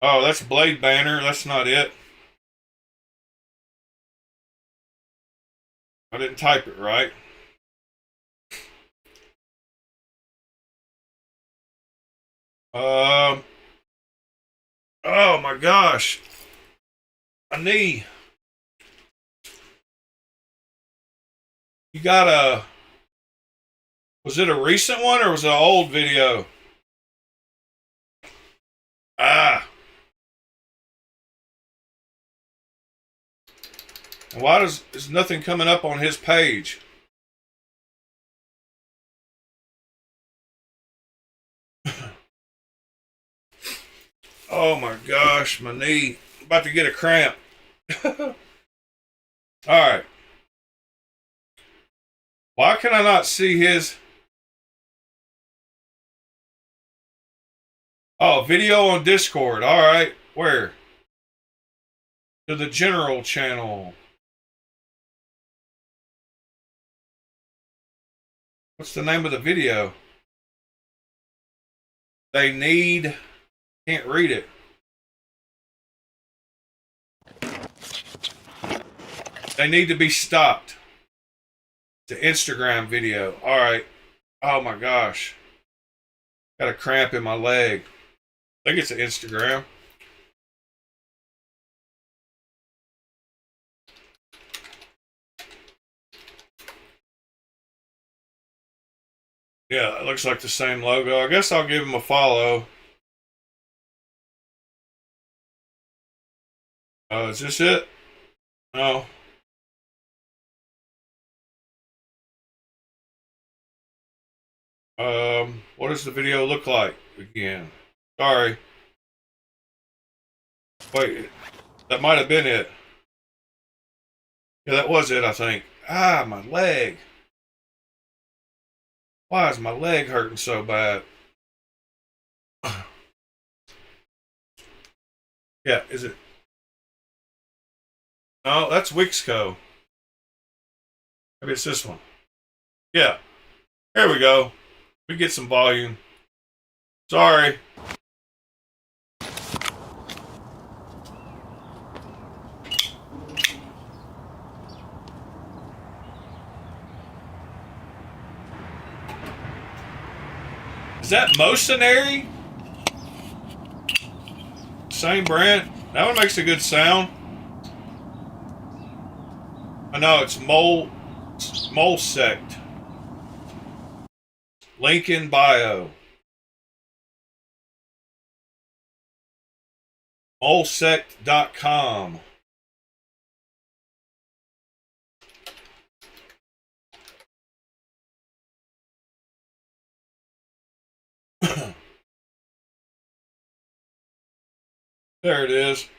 Oh, that's blade banner. That's not it. I didn't type it right. Oh my gosh. A knee. You got a... Was it a recent one or was it an old video? Ah. Why is nothing coming up on his page? Oh, Oh my gosh, my knee. I'm about to get a cramp. Alright. Why can I not see his... Oh, video on Discord. Alright. Where? To the general channel. What's the name of the video? They need... Can't read it. They need to be stopped. The Instagram video. Alright. Oh my gosh. Got a cramp in my leg. I think it's an Instagram. Yeah, it looks like the same logo. I guess I'll give him a follow. Oh, is this it? No. What does the video look like again? Sorry. Wait, that might have been it. Yeah, that was it, I think. Ah, my leg. Why is my leg hurting so bad? Yeah, is it? No, that's Wixco. Maybe it's this one. Yeah. There we go. We get some volume. Sorry. Is that Mercenary? Same brand. That one makes a good sound. I know it's Mole Sect. Link in bio. molesect.com. There it is.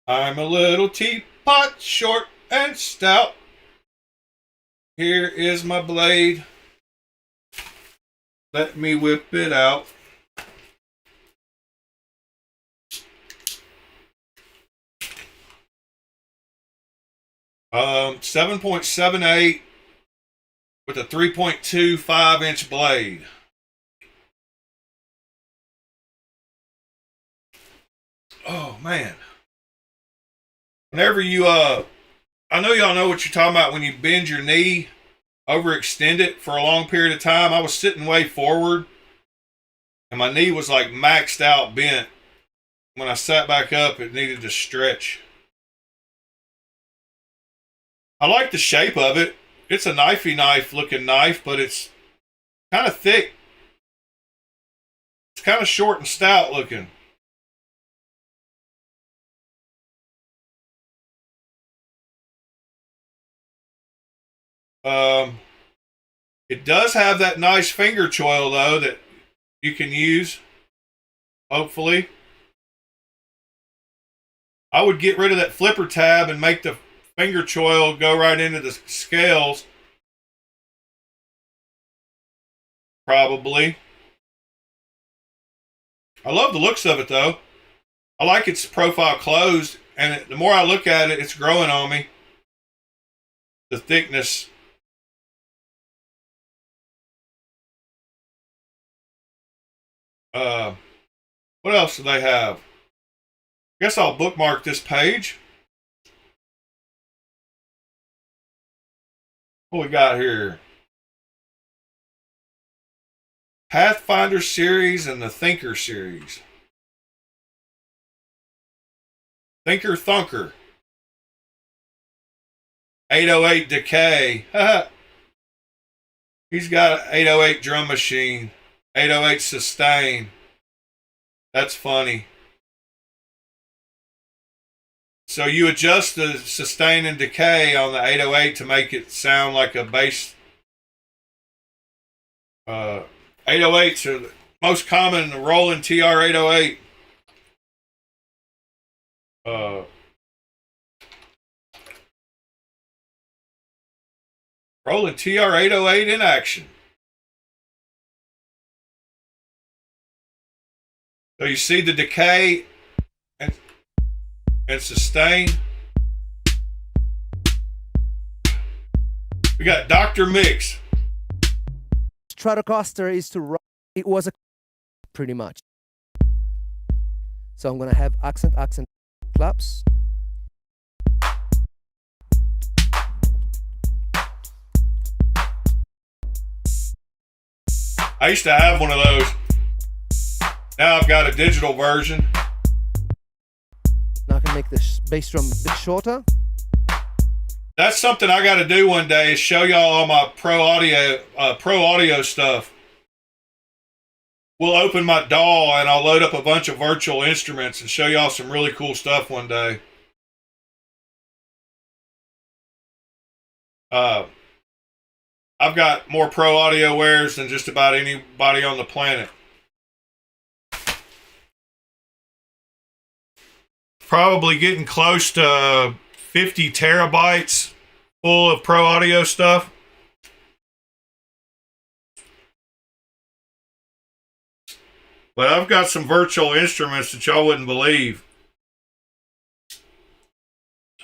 I'm a little teapot, short and stout. Here is my blade. Let me whip it out. Um, 7.78 with a 3.25-inch blade. Oh man. Whenever you I know y'all know what you're talking about when you bend your knee, overextend it for a long period of time. I was sitting way forward and my knee was like maxed out bent. When I sat back up, it needed to stretch. I like the shape of it. It's a knifey knife looking knife, but it's kind of thick. It's kind of short and stout looking. It does have that nice finger choil though that you can use, hopefully. I would get rid of that flipper tab and make the finger choil go right into the scales. Probably. I love the looks of it though. I like its profile closed, and the more I look at it, it's growing on me. The thickness. What else do they have? I guess I'll bookmark this page. What we got here? Pathfinder series and the Thinker series. Thinker Thunker. 808 Decay. He's got an 808 drum machine. 808 sustain. That's funny. So you adjust the sustain and decay on the 808 to make it sound like a bass 808s are the most common Roland TR 808. Roland TR 808 in action. So you see the decay and sustain. We got Dr. Mix. Stratocaster is to run. It was a pretty much. So I'm gonna have accent claps. I used to have one of those. Now I've got a digital version. Now I can make the bass drum a bit shorter. That's something I got to do one day, is show y'all all my pro audio stuff. We'll open my DAW and I'll load up a bunch of virtual instruments and show y'all some really cool stuff one day. I've got more pro audio wares than just about anybody on the planet. Probably getting close to 50 terabytes full of pro audio stuff. But I've got some virtual instruments that y'all wouldn't believe.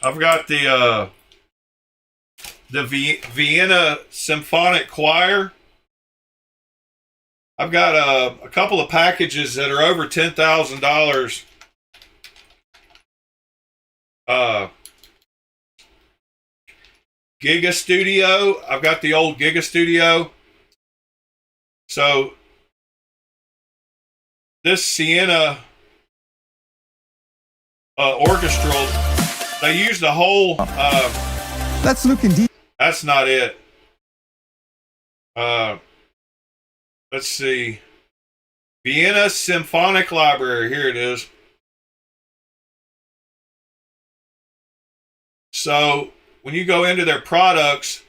I've got the Vienna Symphonic Choir. I've got a couple of packages that are over $10,000. Giga Studio. I've got the old Giga Studio. So this Sienna orchestral, they used the whole. Let's look indeed. That's not it. Let's see. Vienna Symphonic Library. Here it is. So when you go into their products,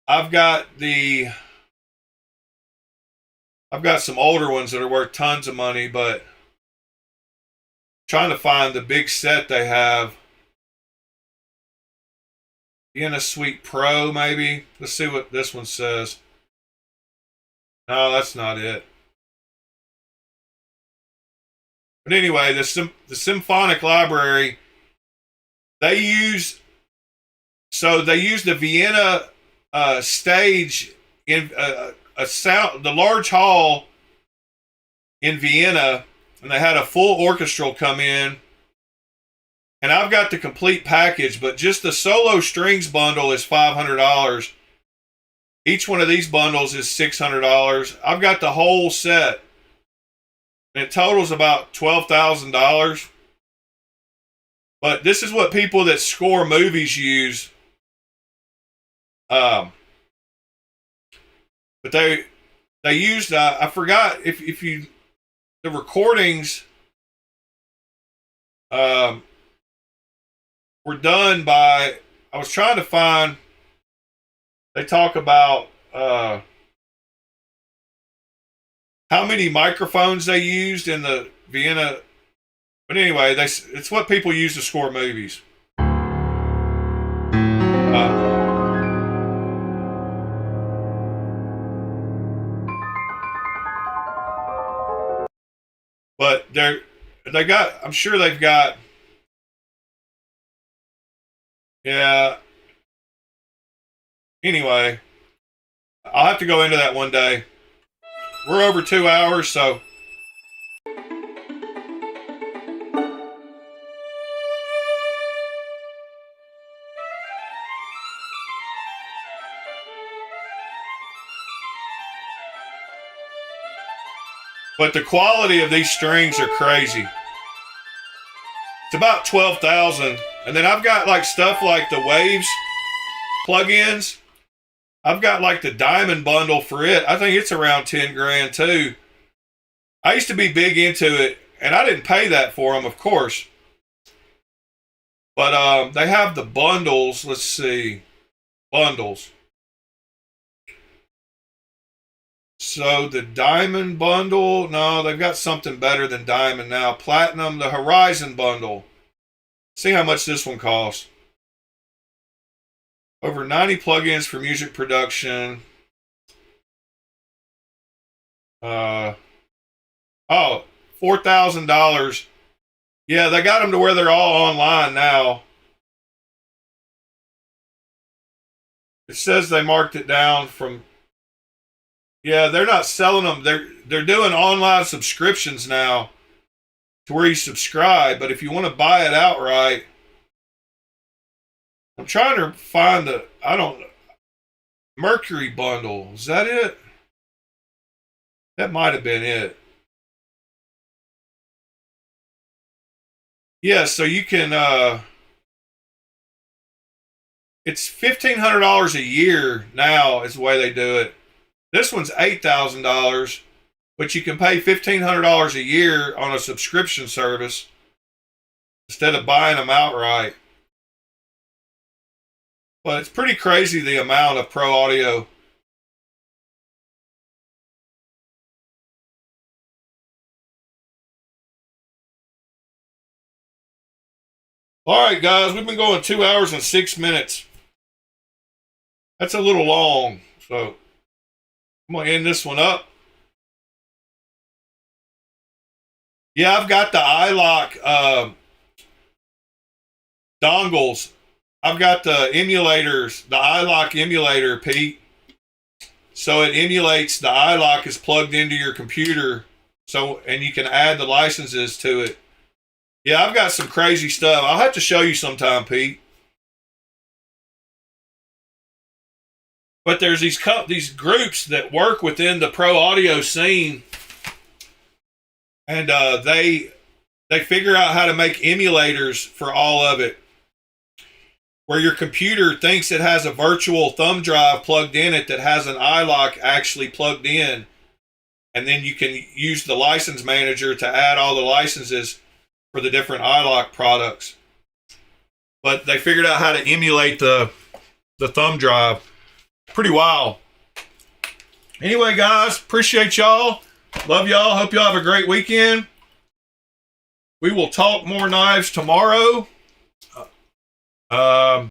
I've got some older ones that are worth tons of money, but I'm trying to find the big set they have. Vienna Suite Pro, maybe. Let's see what this one says. No, that's not it. But anyway, the Symphonic Library, they use the Vienna stage in the large hall in Vienna, and they had a full orchestral come in. And I've got the complete package, but just the solo strings bundle is $500. Each one of these bundles is $600. I've got the whole set, and it totals about $12,000. But this is what people that score movies use. But they used, I forgot if you, the recordings were done by, I was trying to find, they talk about how many microphones they used in the Vienna. But anyway, it's what people use to score movies. But I'm sure they've got, yeah. Anyway, I'll have to go into that one day. We're over 2 hours, so. But the quality of these strings are crazy. It's about 12,000. And then I've got like stuff like the Waves plugins. I've got like the Diamond bundle for it. I think it's around 10 grand too. I used to be big into it, and I didn't pay that for them, of course. But they have the bundles. Let's see. Bundles. So the diamond bundle, no, they've got something better than diamond now. Platinum, the Horizon bundle. See how much this one costs. Over 90 plugins for music production. Oh, $4,000. Yeah, they got them to where they're all online now. It says they marked it down from. Yeah, they're not selling them. They're doing online subscriptions now to where you subscribe. But if you want to buy it outright, I'm trying to find the Mercury bundle. Is that it? That might have been it. Yeah, so you can. It's $1,500 a year now. Is the way they do it. This one's $8,000, but you can pay $1,500 a year on a subscription service instead of buying them outright. But it's pretty crazy the amount of pro audio. All right, guys, we've been going 2 hours and 6 minutes. That's a little long, so I'm going to end this one up. Yeah, I've got the iLock dongles. I've got the emulators, the iLock emulator, Pete. So it emulates the iLock is plugged into your computer. So, and you can add the licenses to it. Yeah, I've got some crazy stuff. I'll have to show you sometime, Pete. But there's these groups that work within the pro audio scene, and they figure out how to make emulators for all of it, where your computer thinks it has a virtual thumb drive plugged in it that has an iLock actually plugged in, and then you can use the license manager to add all the licenses for the different iLock products. But they figured out how to emulate the thumb drive. Pretty wild. Anyway, guys, appreciate y'all. Love y'all. Hope y'all have a great weekend. We will talk more knives tomorrow.